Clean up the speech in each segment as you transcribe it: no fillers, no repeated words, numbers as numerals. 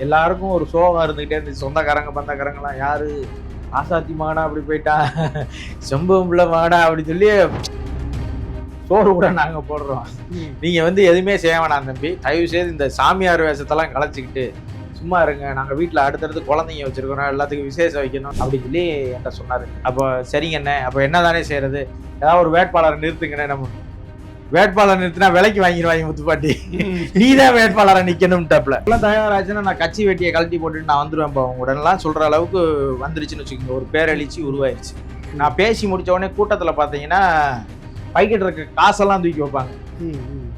எல்லாருக்கும் ஒரு சோகம் இருந்துகிட்டே இருந்துச்சு. சொந்தக்காரங்க பந்தக்காரங்களாம் யாரு ஆசாத்தி மகனா அப்படி போயிட்டா, செம்பம் பிள்ளை மகனா அப்படின்னு சொல்லி சோறு கூட நாங்க போடுறோம். நீங்க எதுவுமே செய்ய வேணாம் தம்பி, தயவு செய்து இந்த சாமியார் வேஷத்தெல்லாம் கலைச்சிக்கிட்டு சும்மா இருங்க, நாங்க வீட்டுல அடுத்தடுத்து குழந்தைங்க வச்சிருக்கிறோம், எல்லாத்துக்கும் விசேஷம் வைக்கணும் அப்படின்னு சொல்லி என்கிட்ட சொன்னாரு. அப்போ சரிங்கண்ணே, அப்போ என்னதானே செய்யறது, ஏதாவது ஒரு வேட்பாளரை நிறுத்துங்கண்ணே. நம்ம வேட்பாளர் நிறுத்தினா விலைக்கு வாங்கிடுவாங்க முத்துப்பாட்டி, நீதான் வேட்பாளரை நிக்கணும்ட்டாப்ல. எல்லாம் தயாராச்சுன்னா நான் கட்சி வெட்டியை கழட்டி போட்டுட்டு நான் வந்துருவேன் உடனெல்லாம் சொல்ற அளவுக்கு வந்துருச்சுன்னு வச்சுக்கோங்க. ஒரு பேரழிச்சு உருவாயிருச்சு. நான் பேசி முடிச்ச உடனே கூட்டத்துல பாத்தீங்கன்னா பைக்கிட்டு இருக்க காசெல்லாம் தூக்கி வைப்பாங்க.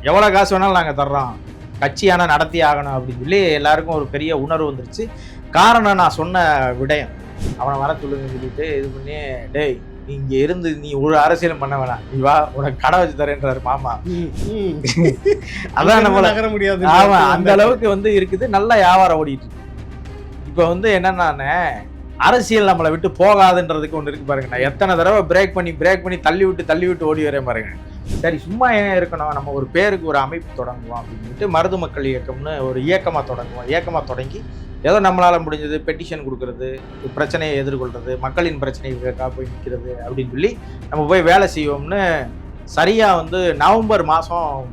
எவ்வளவு காசு வேணாலும் நாங்க தர்றோம், கட்சியான நடத்தி ஆகணும் அப்படின்னு சொல்லி எல்லாருக்கும் ஒரு பெரிய உணர்வு வந்துருச்சு. காரணம் நான் சொன்ன விடயம். அவனை வர சொல்லுங்க சொல்லிட்டு இது பண்ணி, டேய் இங்க இருந்து நீ ஒரு அரசியலும் பண்ண வேணாம், நீ வா உனக்கு கடை வச்சு தரேன்றாரு மாமா. அதான் நம்ம நகர முடியாது. ஆமா, அந்த அளவுக்கு இருக்குது. நல்ல வியாபாரம் ஓடிட்டு இருக்கு. இப்ப என்னன்னா அரசியல் நம்மளை விட்டு போகாதுன்றதுக்கு ஒண்ணு இருக்கு பாருங்க. நான் எத்தனை தடவை பிரேக் பண்ணி தள்ளி விட்டு ஓடி வரேன் பாருங்க. சரி சும்மா ஏன் இருக்கணும், நம்ம ஒரு பேருக்கு ஒரு அமைப்பு தொடங்குவோம் அப்படின்ட்டு மருது மக்கள் இயக்கம்னு ஒரு இயக்கமா தொடங்குவோம். இயக்கமா தொடங்கி ஏதோ நம்மளால முடிஞ்சது பெட்டிஷன் கொடுக்கறது, பிரச்சனையை எதிர்கொள்றது, மக்களின் பிரச்சனைகளுக்காக போய் நிற்கிறது அப்படின்னு சொல்லி நம்ம போய் வேலை செய்வோம்னு சரியா நவம்பர் மாசம்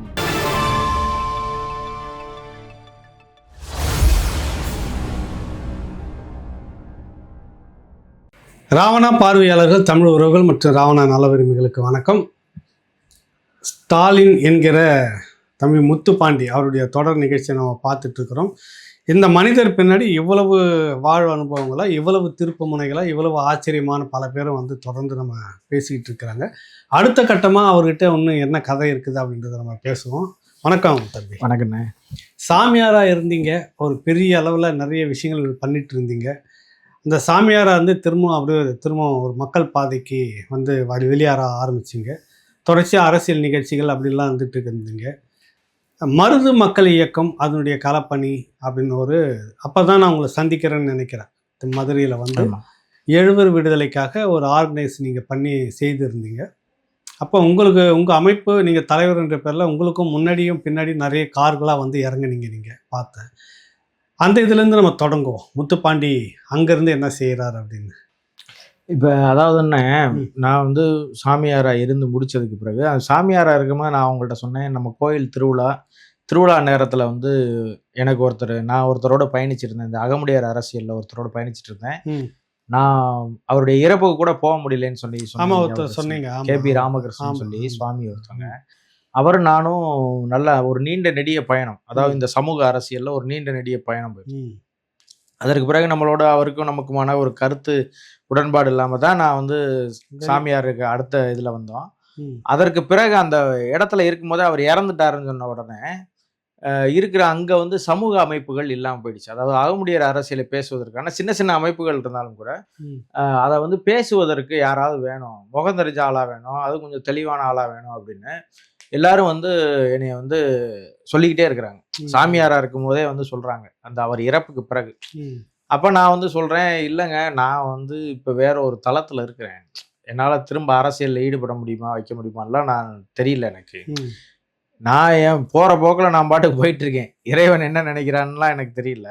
ராவணா பார்வையாளர்கள், தமிழ் உறவுகள் மற்றும் ராவணா நல விரும்பிகளுக்கு வணக்கம். ஸ்டாலின் என்கிற தம்பி முத்துப்பாண்டி அவருடைய தொடர் நிகழ்ச்சியை நம்ம பார்த்துட்டு இருக்கிறோம். இந்த மனிதர் பின்னாடி இவ்வளவு வாழ்வு அனுபவங்களா, இவ்வளவு திருப்பு முனைகளா, இவ்வளவு ஆச்சரியமான பல பேரும் தொடர்ந்து நம்ம பேசிக்கிட்டு இருக்கிறாங்க. அடுத்த கட்டமாக அவர்கிட்ட இன்னும் என்ன கதை இருக்குது அப்படின்றத நம்ம பேசுவோம். வணக்கம் தம்பி. வணக்கண்ணே. சாமியாராக இருந்தீங்க, ஒரு பெரிய அளவில் நிறைய விஷயங்கள் பண்ணிட்டு இருந்தீங்க. இந்த சாமியாராக திரும்ப ஒரு மக்கள் பாதைக்கு வெளியேற ஆரம்பிச்சிங்க. தொடர்ச்சியாக அரசியல் நிகழ்ச்சிகள் அப்படிலாம் வந்துட்டு இருந்தீங்க. மருது மக்கள் இயக்கம் அதனுடைய களப்பணி அப்படின்னு அப்போ தான் நான் உங்களை சந்திக்கிறேன்னு நினைக்கிறேன். மதுரையில் 70 விடுதலைக்காக ஒரு ஆர்கனைஸ் நீங்கள் பண்ணி செய்திருந்தீங்க. அப்போ உங்கள் அமைப்பு, நீங்கள் தலைவர் என்ற பேரில் உங்களுக்கும் முன்னாடியும் பின்னாடி நிறைய கார்களாக இறங்குனீங்க. நீங்கள் பார்த்தேன். அந்த இதுலேருந்து நம்ம தொடங்குவோம். முத்துப்பாண்டி அங்கேருந்து என்ன செய்கிறார் அப்படின்னு. இப்போ அதாவதுன்னு நான் சாமியாராக இருந்து முடிச்சதுக்கு பிறகு, அது சாமியாராக இருக்கும்போது நான் அவங்கள்ட்ட சொன்னேன், நம்ம கோயில் திருவிழா நேரத்தில் எனக்கு நான் ஒருத்தரோட பயணிச்சிருந்தேன். இந்த அகமுடையார் அரசியலில் ஒருத்தரோட பயணிச்சுட்டு இருந்தேன். நான் அவருடைய இறப்புக்கு கூட போக முடியலன்னு சொன்னீங்க. KP ராமகிருஷ்ணன் சொல்லி சுவாமி ஒருத்தவங்க. அவர் நானும் நல்ல ஒரு நீண்ட நெடிய பயணம், அதாவது இந்த சமூக அரசியல்ல ஒரு நீண்ட நெடிய பயணம் போயிடுச்சு. அதற்கு பிறகு நம்மளோட அவருக்கும் நமக்குமான ஒரு கருத்து உடன்பாடு இல்லாம தான் நான் சாமியாருக்கு அடுத்த இதுல வந்தோம். அதற்கு பிறகு அந்த இடத்துல இருக்கும்போது அவர் இறந்துட்டாருன்னு சொன்ன உடனே இருக்கிற அங்க சமூக அமைப்புகள் இல்லாம போயிடுச்சு. அதாவது அகமுடையார் அரசியலை பேசுவதற்கான சின்ன சின்ன அமைப்புகள் இருந்தாலும் கூட அதை பேசுவதற்கு யாராவது வேணும், முகம் தெரிஞ்ச ஆளா வேணும், அது கொஞ்சம் தெளிவான ஆளா வேணும் அப்படின்னு எல்லாரும் என்னைய சொல்லிக்கிட்டே இருக்கிறாங்க. சாமியாரா இருக்கும் போதே சொல்றாங்க, அந்த அவர் இறப்புக்கு பிறகு. அப்ப நான் சொல்றேன், இல்லைங்க, நான் இப்ப வேற ஒரு தளத்துல இருக்கிறேன், என்னால திரும்ப அரசியல்ல ஈடுபட முடியுமா வைக்க முடியுமாலாம் நான் தெரியல எனக்கு. நான் என் போற போக்குல நான் பாட்டுக்கு போயிட்டு இருக்கேன். இறைவன் என்ன நினைக்கிறான்லாம் எனக்கு தெரியல.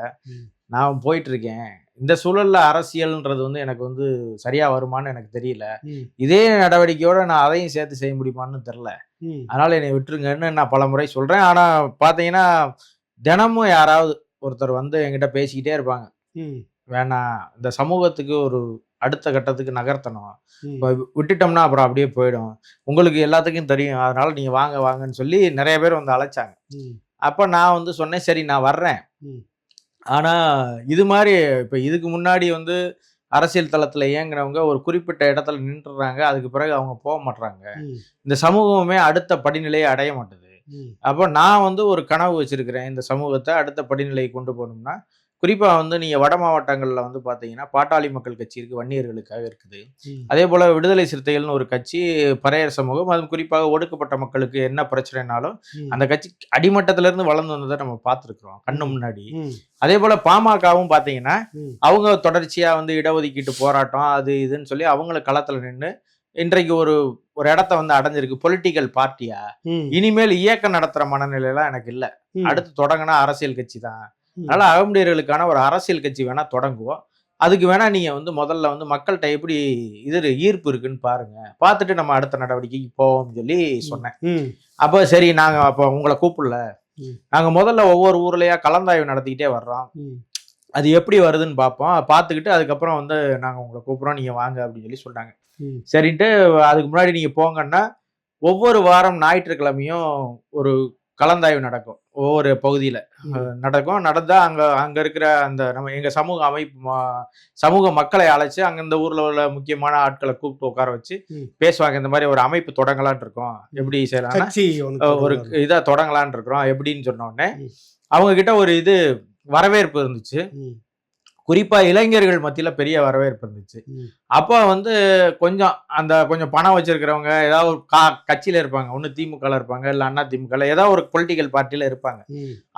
நான் போயிட்டு இருக்கேன். இந்த சூழல்ல அரசியல்ன்றது எனக்கு சரியா வருமானு எனக்கு தெரியல. இதே நடவடிக்கையோட நான் அதையும் சேர்த்து செய்ய முடியுமான்னு தெரியல. அதனால என்னை விட்டுருங்கன்னு நான் பல முறை சொல்றேன். ஆனா பாத்தீங்கன்னா தினமும் யாராவது ஒருத்தர் என்கிட்ட பேசிக்கிட்டே இருப்பாங்க, வேணாம், இந்த சமூகத்துக்கு ஒரு அடுத்த கட்டத்துக்கு நகர்த்தணும், விட்டுட்டோம்னா அப்புறம் அப்படியே போயிடும், உங்களுக்கு எல்லாத்துக்கும் தெரியும், அதனால நீங்க வாங்கன்னு சொல்லி நிறைய பேர் அழைச்சாங்க. அப்ப நான் சொன்னேன், சரி நான் வர்றேன். ஆனா இது மாதிரி இப்ப இதுக்கு முன்னாடி அரசியல் தளத்துல இயங்குனவங்க ஒரு குறிப்பிட்ட இடத்துல நின்றுறாங்க, அதுக்கு பிறகு அவங்க போக மாட்டாங்க, இந்த சமூகமே அடுத்த படிநிலையை அடைய மாட்டுது. அப்போ நான் ஒரு கனவு வச்சிருக்கிறேன், இந்த சமூகத்தை அடுத்த படிநிலையை கொண்டு போகணும்னா குறிப்பா நீங்க வட மாவட்டங்கள்ல பாத்தீங்கன்னா பாட்டாளி மக்கள் கட்சி இருக்கு, வன்னியர்களுக்காக இருக்குது. அதே போல விடுதலை சிறுத்தைகள்னு ஒரு கட்சி, பறையர் சமூகம், அது குறிப்பாக ஒடுக்கப்பட்ட மக்களுக்கு என்ன பிரச்சனைனாலும் அந்த கட்சி அடிமட்டத்துல இருந்து வளர்ந்து வந்ததை நம்ம பார்த்துருக்கிறோம் கண்ணு முன்னாடி. அதே போல பாமகவும் பாத்தீங்கன்னா அவங்க தொடர்ச்சியா இடஒதுக்கீட்டு போராட்டம் அது இதுன்னு சொல்லி அவங்கள களத்துல நின்று இன்றைக்கு ஒரு இடத்த அடைஞ்சிருக்கு. பொலிட்டிக்கல் பார்ட்டியா இனிமேல் இயக்கம் நடத்துற மனநிலையெல்லாம் எனக்கு இல்ல. அடுத்து தொடங்கினா அரசியல் கட்சி தான், அதனால அகமுடையர்களுக்கான ஒரு அரசியல் கட்சி வேணா தொடங்குவோம். அதுக்கு வேணா நீங்க வந்து முதல்ல வந்து மக்கள்கிட்ட எப்படி ஈர்ப்பு இருக்குன்னு பாருங்க. பார்த்துட்டு நம்ம அடுத்த நடவடிக்கைக்கு போவோம்னு சொல்லி சொன்னேன். அப்போ சரி நாங்க அப்போ உங்கள கூப்பிடல. நாங்க முதல்ல ஒவ்வொரு ஊர்லயா கலந்தாய்வு நடத்திக்கிட்டே வர்றோம். அது எப்படி வருதுன்னு பார்ப்போம். பார்த்துக்கிட்டு அதுக்கப்புறம் வந்து நாங்க உங்கள கூப்பிடுறோம். நீங்க வாங்க அப்படின்னு சொல்லி சொன்னாங்க. சரின்ட்டு அதுக்கு முன்னாடி நீங்க போங்கன்னா, ஒவ்வொரு வாரம் ஞாயிற்றுக்கிழமையும் ஒரு கலந்தாய்வு நடக்கும். ஒவ்வொரு பகுதியில நடக்கும். நடந்தா அங்க அங்க இருக்கிற அந்த எங்க சமூக அமைப்பு சமூக மக்களை அழைச்சு அங்க இந்த ஊர்ல உள்ள முக்கியமான ஆட்களை கூப்பிட்டு உட்கார வச்சு பேசுவாங்க. இந்த மாதிரி ஒரு அமைப்பு தொடங்கலான்னு இருக்கோம். எப்படி செய்யலாம்னா ஒரு இதா தொடங்கலான்னு இருக்கிறோம் எப்படின்னு சொன்ன உடனே அவங்க கிட்ட ஒரு வரவேற்பு இருந்துச்சு. குறிப்பா இளைஞர்கள் மத்தியில பெரிய வரவேற்பு இருந்துச்சு. அப்போ வந்து கொஞ்சம் பணம் வச்சிருக்கிறவங்க ஏதாவது ஒரு கட்சியில இருப்பாங்க. ஒண்ணு திமுகல இருப்பாங்க, இல்ல அண்ணா திமுகல ஏதாவது ஒரு பொலிட்டிக்கல் பார்ட்டில இருப்பாங்க.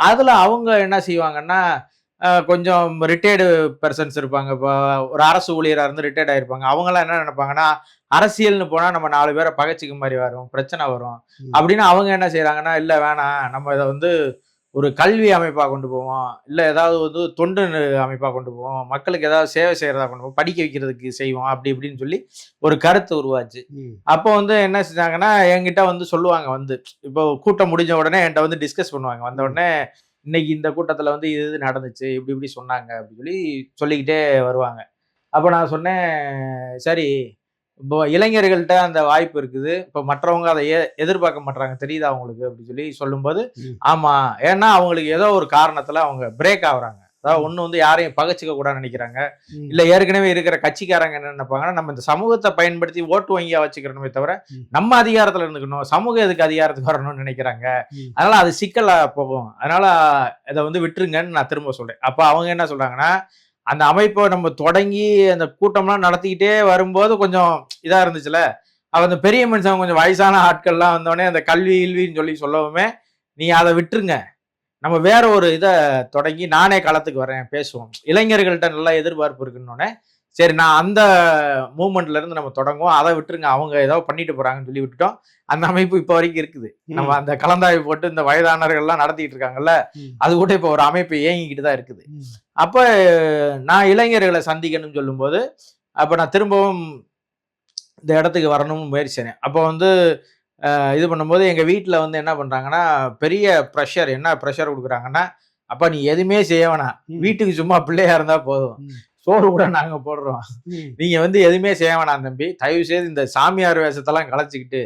அதுல அவங்க என்ன செய்வாங்கன்னா, கொஞ்சம் ரிட்டையர்டு பெர்சன்ஸ் இருப்பாங்க. இப்போ ஒரு அரசு ஊழியரா இருந்து ரிட்டையர்ட் ஆயிருப்பாங்க. அவங்கலாம் என்ன நினைப்பாங்கன்னா, அரசியல்னு போனா நம்ம 4 பேரை பகைச்சிக்க மாதிரி வரும், பிரச்சனை வரும் அப்படின்னு அவங்க என்ன செய்யறாங்கன்னா, இல்ல வேணாம் நம்ம இதை வந்து ஒரு கல்வி அமைப்பா கொண்டு போவோம். இல்ல ஏதாவது வந்து தொண்டு அமைப்பா கொண்டு போவோம். மக்களுக்கு ஏதாவது சேவை செய்யறதா கொண்டு போவோம். படிக்க வைக்கிறதுக்கு செய்வோம். அப்படி இப்படின்னு சொல்லி ஒரு கருத்து உருவாச்சு. அப்போ வந்து என்ன செஞ்சாங்கன்னா, என்கிட்ட வந்து சொல்லுவாங்க வந்து, இப்போ கூட்டம் முடிஞ்ச உடனே என்கிட்ட வந்து டிஸ்கஸ் பண்ணுவாங்க. வந்த உடனே இன்னைக்கு இந்த கூட்டத்துல வந்து இது நடந்துச்சு. இப்படி இப்படி சொன்னாங்க அப்படின்னு சொல்லி சொல்லிக்கிட்டே வருவாங்க. அப்போ நான் சொன்னேன், சரி இப்போ இளைஞர்கள்ட்ட அந்த வாய்ப்பு இருக்குது. இப்போ மற்றவங்க அதை எதிர்பார்க்க மாட்றாங்க. தெரியுதா அவங்களுக்கு அப்படின்னு சொல்லி சொல்லும்போது, ஆமா. ஏன்னா அவங்களுக்கு ஏதோ ஒரு காரணத்துல அவங்க பிரேக் ஆகுறாங்க. அதாவது ஒண்ணு வந்து யாரையும் பகைச்சிக்க கூடாதுன்னு நினைக்கிறாங்க. இல்ல ஏற்கனவே இருக்கிற கட்சிக்காரங்க என்ன நினைப்பாங்கன்னா, நம்ம இந்த சமூகத்தை பயன்படுத்தி ஓட்டு வங்கியா வச்சுக்கிறோமே தவிர, நம்ம அதிகாரத்துல இருந்துக்கணும். சமூகம் எதுக்கு அதிகாரத்துக்கு வரணும்னு நினைக்கிறாங்க. அதனால அது சிக்கலா போகும். அதனால இதை வந்து விட்டுருங்கன்னு நான் திரும்ப சொல்றேன். அப்ப அவங்க என்ன சொல்றாங்கன்னா, அந்த அமைப்பை நம்ம தொடங்கி அந்த கூட்டம்லாம் நடத்திக்கிட்டே வரும்போது கொஞ்சம் இதா இருந்துச்சுல. அந்த பெரிய மனுஷன் கொஞ்சம் வயசான ஆட்கள்லாம் வந்தோடனே அந்த கல்வி கில்வின்னு சொல்லவுமே, நீங்க அதை விட்டுருங்க. நம்ம வேற ஒரு தொடங்கி நானே களத்துக்கு வரேன் பேசுவோம். இளைஞர்கள்ட்ட நல்லா எதிர்பார்ப்பு இருக்குன்னோடனே, சரி நான் அந்த மூவ்மெண்ட்ல இருந்து நம்ம தொடங்குவோம். அதை விட்டுருங்க. அவங்க ஏதோ பண்ணிட்டு போறாங்கன்னு சொல்லி விட்டுட்டோம். அந்த அமைப்பு இப்போ வரைக்கும் இருக்குது. நம்ம அந்த கலந்தாய்வு போட்டு இந்த வயதானவர்கள்லாம் நடத்திட்டு இருக்காங்கல்ல, அது கூட இப்போ ஒரு அமைப்பு இயங்கிக்கிட்டு தான் இருக்குது. அப்ப நான் இளைஞர்களை சந்திக்கணும்னு சொல்லும்போது, அப்ப நான் திரும்பவும் இந்த இடத்துக்கு வரணும்னு முயற்சி செய்றேன். அப்போ வந்து இது பண்ணும்போது எங்க வீட்ல வந்து என்ன பண்றாங்கன்னா, பெரிய பிரஷர் என்ன பிரஷர் குடுக்குறாங்கன்னா, அப்பா நீ எதுவுமே செய்ய வேணாம். வீட்டுக்கு சும்மா பிள்ளையா இருந்தா போதும். சோறு கூட நாங்க போடுறோம். நீங்க வந்து எதுவுமே செய்ய வேணாம் தம்பி. தயவு செய்து இந்த சாமியார் வேஷத்தெல்லாம் கலைச்சுக்கிட்டு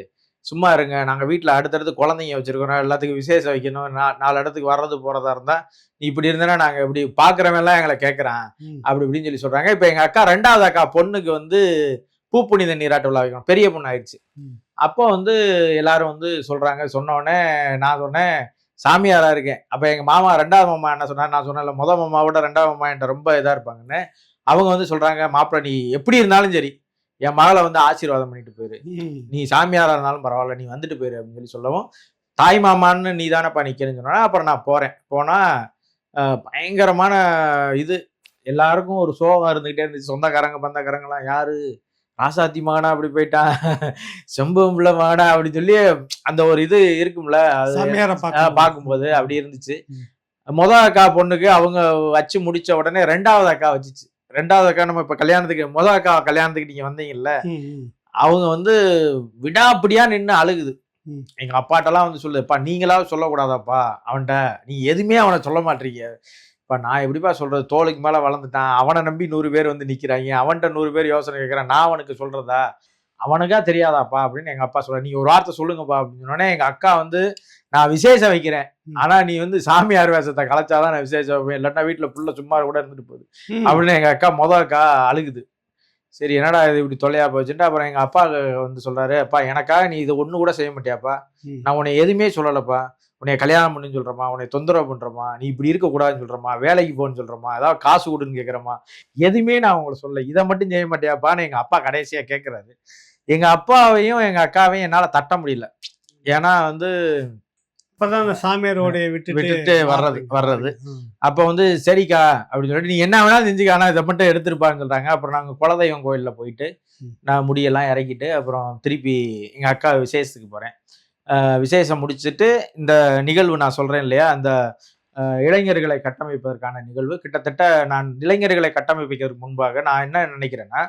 சும்மா இருங்க. நாங்க வீட்ல அடுத்தடுத்து குழந்தைங்க வச்சிருக்கிறோம். எல்லாத்துக்கும் விசேஷம் வைக்கணும். 4 இடத்துக்கு வர்றது போறதா இருந்தா, நீ இப்படி இருந்தனா நாங்க இப்படி பார்க்கிறவன்லாம் எங்களை கேட்கறான். அப்படி இப்படின்னு சொல்லி சொல்றாங்க. இப்ப எங்க அக்கா 2வது அக்கா பொண்ணுக்கு வந்து பூப்புனித நீராட்டு விழா வைக்கணும். பெரிய பொண்ணு ஆயிடுச்சு. அப்போ வந்து எல்லாரும் வந்து சொல்றாங்க. சொன்ன உடனே நான் சொன்னேன், சாமியாரா இருக்கேன். அப்ப எங்க மாமா 2வது மாமா என்ன சொன்னார், நான் சொன்னேன்ல முதல் மாமாவோட 2வது மாமா என்கிட்ட ரொம்ப இதா இருப்பாங்கன்னு. அவங்க வந்து சொல்றாங்க, மாப்பிள்ள நீ எப்படி இருந்தாலும் சரி என் மகளை வந்து ஆசீர்வாதம் பண்ணிட்டு போயிரு. நீ சாமியாரா இருந்தாலும் பரவாயில்ல, நீ வந்துட்டு போயிரு அப்படின்னு சொல்லி சொல்லவும், தாய் மாமான்னு நீ தானப்பா நிக்கிறேன்னு சொன்னா, அப்புறம் நான் போறேன். போனா பயங்கரமான எல்லாருக்கும் ஒரு சோகம் இருந்துகிட்டே இருந்துச்சு. சொந்தக்காரங்க பந்தக்காரங்கலாம் யாரு ராசாத்தி மகனா அப்படி போயிட்டான், செம்பும் பிள்ளை மகனா அப்படி சொல்லி அந்த ஒரு இருக்கும்ல, பார்க்கும்போது அப்படி இருந்துச்சு. முதல் அக்கா பொண்ணுக்கு அவங்க வச்சு முடிச்ச உடனே 2வது அக்கா வச்சுச்சு. 2வது அக்கா நம்ம இப்ப கல்யாணத்துக்கு முதல் அக்கா கல்யாணத்துக்கு நீங்க வந்தீங்கல்ல, அவங்க வந்து விடாப்பிடியா நின்னு அழுகுது. எங்க அப்பாட்டெல்லாம் வந்து சொல்லுப்பா, நீங்களாவது சொல்லக்கூடாதாப்பா அவன்கிட்ட, நீ எதுவுமே அவனை சொல்ல மாட்டீங்க. இப்ப நான் எப்படிப்பா சொல்றது, தோளுக்கு மேல வளர்ந்துட்டான், அவனை நம்பி 100 பேர் வந்து நிக்கிறாங்க, அவன்கிட்ட 100 பேர் யோசனை கேட்கறான், நான் அவனுக்கு சொல்றதா, அவனுக்கா தெரியாதாப்பா அப்படின்னு எங்க அப்பா சொல்ற. நீங்க ஒரு வார்த்தை சொல்லுங்கப்பா அப்படின்னு சொன்னோடனே எங்க அக்கா வந்து, நான் விசேஷம் வைக்கிறேன், ஆனா நீ வந்து சாமியார் வேஷத்தை கலைச்சாதான் நான் விசேஷம் வைப்பேன், இல்லாட்டா வீட்டுல புள்ள சும்மா கூட இருந்துட்டு போகுது அப்படின்னு எங்க அக்கா முதல் அக்கா அழுகுது. சரி என்னடா இது இப்படி தொல்லையா போச்சுட்டு அப்புறம் எங்க அப்பா வந்து சொல்றாரு, அப்பா எனக்காக நீ இது ஒண்ணு கூட செய்ய மாட்டியாப்பா, நான் உன்னை எதுவுமே சொல்லலப்பா, உன்னைய கல்யாணம் பண்ணு சொல்றமா, உன்னை தொந்தரவு பண்றமா, நீ இப்படி இருக்க கூடாதுன்னு சொல்றமா, வேலைக்கு போன்னு சொல்றமா, ஏதாவது காசு கொடுன்னு கேட்கறமா, எதுவுமே நான் உங்களை சொல்ல, இதை மட்டும் செய்ய மாட்டியாப்பான்னு எங்க அப்பா கடைசியா கேட்கிறாரு. எங்க அப்பாவையும் எங்க அக்காவையும் என்னால தட்ட முடியல. ஏன்னா வந்து இப்பதான் அந்த சாமியாரோடைய விட்டுட்டு வர்றது. அப்ப வந்து சரிக்கா அப்படின்னு சொல்லிட்டு, நீ என்ன வேணாலும் செஞ்சுக்க, ஆனா இதை மட்டும் எடுத்துருப்பான்னு சொல்றாங்க. அப்புறம் நாங்க குலதெய்வம் கோயில்ல போயிட்டு நான் முடியெல்லாம் இறக்கிட்டு அப்புறம் திருப்பி எங்க அக்கா விசேஷத்துக்கு போறேன். விசேஷம் முடிச்சுட்டு இந்த நிகழ்வு நான் சொல்றேன் இல்லையா, அந்த இளைஞர்களை கட்டமைப்பதற்கான நிகழ்வு. கிட்டத்தட்ட நான் இளைஞர்களை கட்டமைப்பதற்கு முன்பாக நான் என்ன நினைக்கிறேன்னா,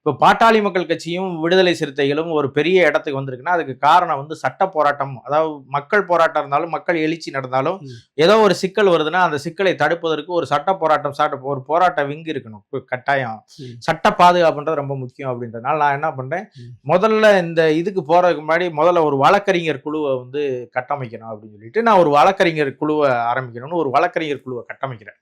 இப்போ பாட்டாளி மக்கள் கட்சியும் விடுதலை சிறுத்தைகளும் ஒரு பெரிய இடத்துக்கு வந்திருக்குன்னா அதுக்கு காரணம் வந்து சட்ட போராட்டம். அதாவது மக்கள் போராட்டம் இருந்தாலும், மக்கள் எழுச்சி நடந்தாலும், ஏதோ ஒரு சிக்கல் வருதுன்னா அந்த சிக்கலை தடுப்பதற்கு ஒரு சட்ட போராட்டம் ஒரு போராட்ட விங்கு இருக்கணும். கட்டாயம் சட்ட பாதுகாப்புன்றது ரொம்ப முக்கியம் அப்படின்றதுனால நான் என்ன பண்றேன், முதல்ல இந்த இதுக்கு போறதுக்கு முன்னாடி முதல்ல ஒரு வழக்கறிஞர் குழுவை வந்து கட்டமைக்கணும் அப்படின்னு சொல்லிட்டு நான் ஒரு வழக்கறிஞர் குழுவை ஆரம்பிக்கணும்னு ஒரு வழக்கறிஞர் குழுவை கட்டமைக்கிறேன்.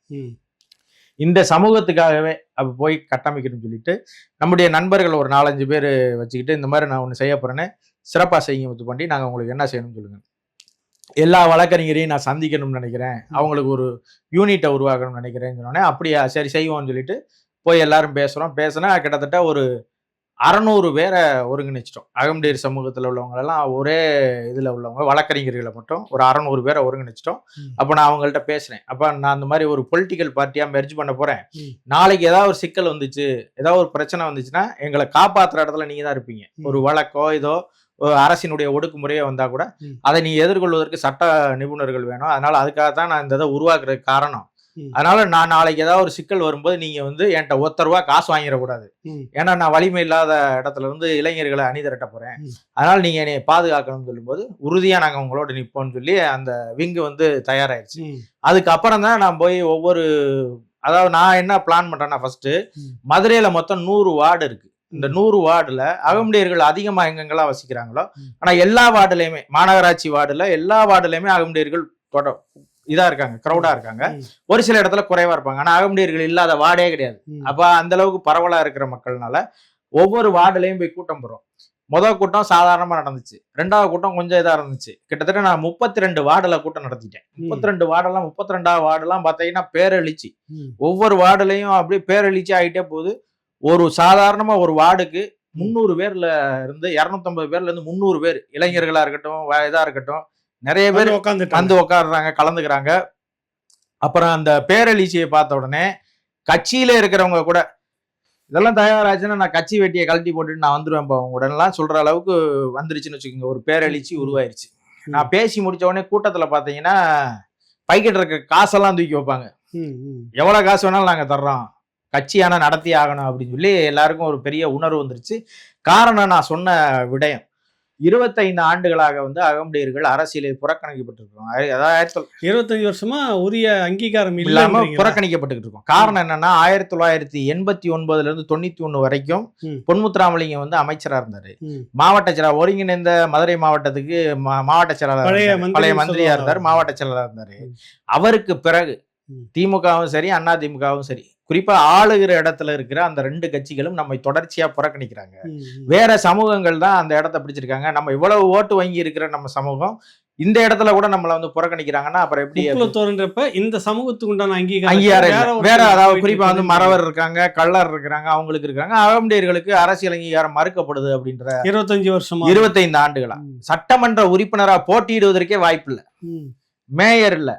இந்த சமூகத்துக்காகவே அப்ப போய் கட்டமைக்கணும்னு சொல்லிட்டு நம்முடைய நண்பர்கள் ஒரு 4-5 பேர் வச்சுக்கிட்டு இந்த மாதிரி நான் ஒன்று செய்ய போறேன்னு சிறப்பாக செய்யுங்க முத்துப்பாண்டி, நாங்கள் உங்களுக்கு என்ன செய்யணும்னு சொல்லுங்க. எல்லா வழக்கறிஞரையும் நான் சந்திக்கணும்னு நினைக்கிறேன், அவங்களுக்கு ஒரு யூனிட்டை உருவாக்கணும்னு நினைக்கிறேன்னு சொன்னோடனே அப்படியா சரி செய்வோம்னு சொல்லிட்டு போய் எல்லாரும் பேசினா கிட்டத்தட்ட ஒரு 600 பேரை ஒருங்கிணைச்சிட்டோம். அகமுடையர் சமூகத்தில் உள்ளவங்களெல்லாம் ஒரே இதில் உள்ளவங்க வழக்கறிஞர்களை மட்டும் ஒரு 600 பேரை ஒருங்கிணைச்சிட்டோம். அப்போ நான் அவங்கள்ட்ட பேசுறேன், அப்போ நான் அந்த மாதிரி ஒரு பொலிட்டிக்கல் பார்ட்டியாக மெர்ஜ் பண்ண போறேன், நாளைக்கு ஏதாவது ஒரு சிக்கல் வந்துச்சு, ஏதாவது ஒரு பிரச்சனை வந்துச்சுன்னா எங்களை காப்பாற்றுற இடத்துல நீங்க தான் இருப்பீங்க. ஒரு வழக்கோ ஏதோ அரசினுடைய ஒடுக்குமுறையோ வந்தா கூட அதை நீ எதிர்கொள்வதற்கு சட்ட நிபுணர்கள் வேணும். அதனால அதுக்காக தான் நான் இந்த இதை உருவாக்குறதுக்கு காரணம். அதனால நான் நாளைக்கு ஏதாவது ஒரு சிக்கல் வரும்போது நீங்க வந்து என்கிட்ட ₹1 காசு வாங்கிடக்கூடாது. ஏன்னா நான் வலிமை இல்லாத இடத்துல இருந்து இளைஞர்களை அணிதிரட்ட போறேன். அதனால நீங்க என்னை பாதுகாக்கணும்னு சொல்லும்போது உறுதியா நாங்க உங்களோட நிற்போம்னு சொல்லி அந்த விங்கு வந்து தயாராயிருச்சு. அதுக்கப்புறம் தான் நான் போய் அதாவது நான் என்ன பிளான் பண்றேன்னா, ஃபர்ஸ்ட் மதுரையில மொத்தம் 100 வார்டு இருக்கு. இந்த 100 வார்டுல அகமுடையர்கள் அதிகமா எங்கெங்கெல்லாம் வசிக்கிறாங்களோ, ஆனா எல்லா வார்டுலயுமே மாநகராட்சி வார்டுல எல்லா வார்டுலயுமே அகமுடையர்கள் இதா இருக்காங்க, கிரௌடா இருக்காங்க. ஒரு சில இடத்துல குறைவா இருப்பாங்க. ஆனா அகமுடையர்கள் இல்லாத வார்டே கிடையாது. அப்ப அந்த அளவுக்கு பரவலா இருக்கிற மக்கள்னால ஒவ்வொரு வார்டுலயும் போய் கூட்டம் போடுறோம். முதல் கூட்டம் சாதாரணமா நடந்துச்சு, 2வது கூட்டம் கொஞ்சம் இதா இருந்துச்சு. கிட்டத்தட்ட நான் 32 வார்டுல கூட்டம் நடத்திட்டேன். 32 வார்டெல்லாம் 32வது வார்டுலாம் பாத்தீங்கன்னா பேரெழுச்சி. ஒவ்வொரு வார்டுலயும் அப்படியே பேரெழுச்சி ஆகிட்டே போகுது. ஒரு சாதாரணமா ஒரு வார்டுக்கு 300 பேர்ல இருந்து 250 பேர்ல இருந்து 300 பேர் இளைஞர்களா இருக்கட்டும், இதா இருக்கட்டும், நிறைய பேர் வந்து உட்காடுறாங்க, கலந்துக்கிறாங்க. அப்புறம் அந்த பேரெழுச்சியை பார்த்த உடனே கட்சியில இருக்கிறவங்க கூட இதெல்லாம் தயாராச்சுன்னா நான் கட்சி வெட்டியை கழட்டி போட்டுட்டு நான் வந்துருவேன் அவங்க உடனெல்லாம் சொல்ற அளவுக்கு வந்துருச்சுன்னு வச்சுக்கோங்க. ஒரு பேரெழுச்சி உருவாயிருச்சு. நான் பேசி முடிச்ச உடனே கூட்டத்துல பாத்தீங்கன்னா பைக்கிட்டு இருக்க காசெல்லாம் தூக்கி வைப்பாங்க. எவ்வளவு காசு வேணாலும் நாங்க தர்றோம், கட்சியான நடத்தி ஆகணும் அப்படின்னு சொல்லி எல்லாருக்கும் ஒரு பெரிய உணர்வு வந்துருச்சு. காரணம் நான் சொன்ன விடயம், 25 ஆண்டுகளாக வந்து அகமுடையர்கள் அரசியலில் புறக்கணிக்கப்பட்டிருக்கோம். அதாவது 25 வருஷமா உரிய அங்கீகாரம் இல்லாம புறக்கணிக்கப்பட்டு இருக்கோம். காரணம் என்னன்னா 1989 இருந்து 91 வரைக்கும் பொன்முத்துராமலிங்கம் வந்து அமைச்சரா இருந்தாரு. மாவட்ட செயலாளர், ஒருங்கிணைந்த மதுரை மாவட்டத்துக்கு மாவட்ட செயலாளர், பழைய மந்திரியா இருந்தாரு, மாவட்ட செயலாளர் இருந்தாரு. அவருக்கு பிறகு திமுகவும் சரி அதிமுகவும் சரி, குறிப்பா ஆளுகிற இடத்துல இருக்கிற அந்த 2 கட்சிகளும் நம்மை தொடர்ச்சியா புறக்கணிக்கிறாங்க. வேற சமூகங்கள் தான் அந்த இடத்த பிடிச்சிருக்காங்க. நம்ம இவ்வளவு ஓட்டு வங்கி இருக்கிற நம்ம சமூகம் இந்த இடத்துல கூட நம்மள வந்து புறக்கணிக்கிறாங்கன்னா அப்புறம் எப்படி தோன்றப்ப இந்த சமூகத்துக்கு உண்டான அங்கீகாரம் வேற, அதாவது குறிப்பா வந்து மறவர் இருக்காங்க, கள்ளர் இருக்கிறாங்க, அவங்களுக்கு இருக்காங்க. அகமுடையர்களுக்கு அரசியல் அங்கீகாரம் மறுக்கப்படுது அப்படின்ற 25 ஆண்டுகளா சட்டமன்ற உறுப்பினரா போட்டியிடுவதற்கே வாய்ப்பு இல்ல, மேயர் இல்ல,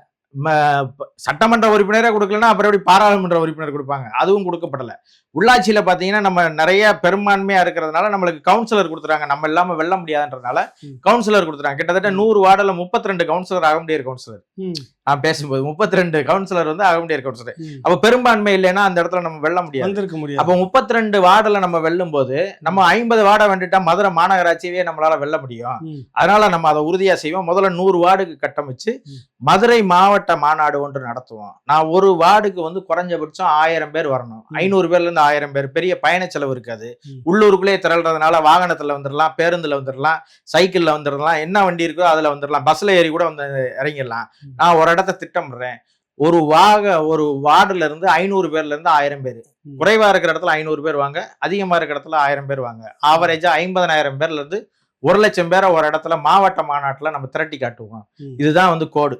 சட்டமன்ற உறுப்பினரே கொடுக்கலன்னா அப்புறம் எப்படி பாராளுமன்ற உறுப்பினர் கொடுப்பாங்க, அதுவும் கொடுக்கப்படல. உள்ளாட்சியில பாத்தீங்கன்னா நம்ம நிறைய பெரும்பான்மையா இருக்கிறதுனால நம்மளுக்கு கவுன்சிலர் கொடுத்துறாங்க, நம்ம இல்லாம வெல்ல முடியாதுன்றதுனால கவுன்சிலர் கொடுத்துறாங்க. கிட்டத்தட்ட 100 வார்டுல 32 கவுன்சிலர் அகமுடையர் கவுன்சிலர். நான் பேசும்போது 32 கவுன்சிலர் வந்து அகமுடையர் கவுன்சிலர். அப்ப பெரும்பான்மை இல்லைன்னா அந்த இடத்துல நம்ம வெல்ல முடியாது. அப்ப 32 வார்டுல நம்ம வெல்லும் போது நம்ம 50 வார்டை வந்துட்டா மதுரை மாநகராட்சியவே நம்மளால வெல்ல முடியும். அதனால நம்ம அதை உறுதியா செய்வோம். முதல்ல 100 வார்டுக்கு கட்டமைச்சு மதுரை மாவட்ட மாநாடு ஒன்று நடத்துவோம். நான் ஒரு வார்டுக்கு வந்து குறைஞ்சபட்சம் 1000 பேர் வரணும், 500 பேர்ல இருந்து 1000 பேர். பெரிய பயண செலவு இருக்காது, உள்ளூருக்குள்ளே திரள்றதுனால வாகனத்துல வந்துடலாம், பேருந்துல வந்துடலாம், சைக்கிள்ல வந்துடலாம், என்ன வண்டி இருக்கோ அதுல வந்துடலாம், பஸ்ல ஏறி கூட வந்து இறங்கிடலாம். நான் ஒரு இடத்த திட்டமிடுறேன், ஒரு வார்டுல இருந்து 500 பேர்ல இருந்து 1000 பேர், குறைவா இருக்கிற இடத்துல 500 பேர் வாங்க, அதிகமா இருக்கிற இடத்துல 1000 பேர் வாங்க. ஆவரேஜா 50,000 பேர்ல இருந்து 1,00,000 பேரை ஒரு இடத்துல மாவட்ட மாநாட்டுல நம்ம திரட்டி காட்டுவோம். இதுதான் வந்து கோடு.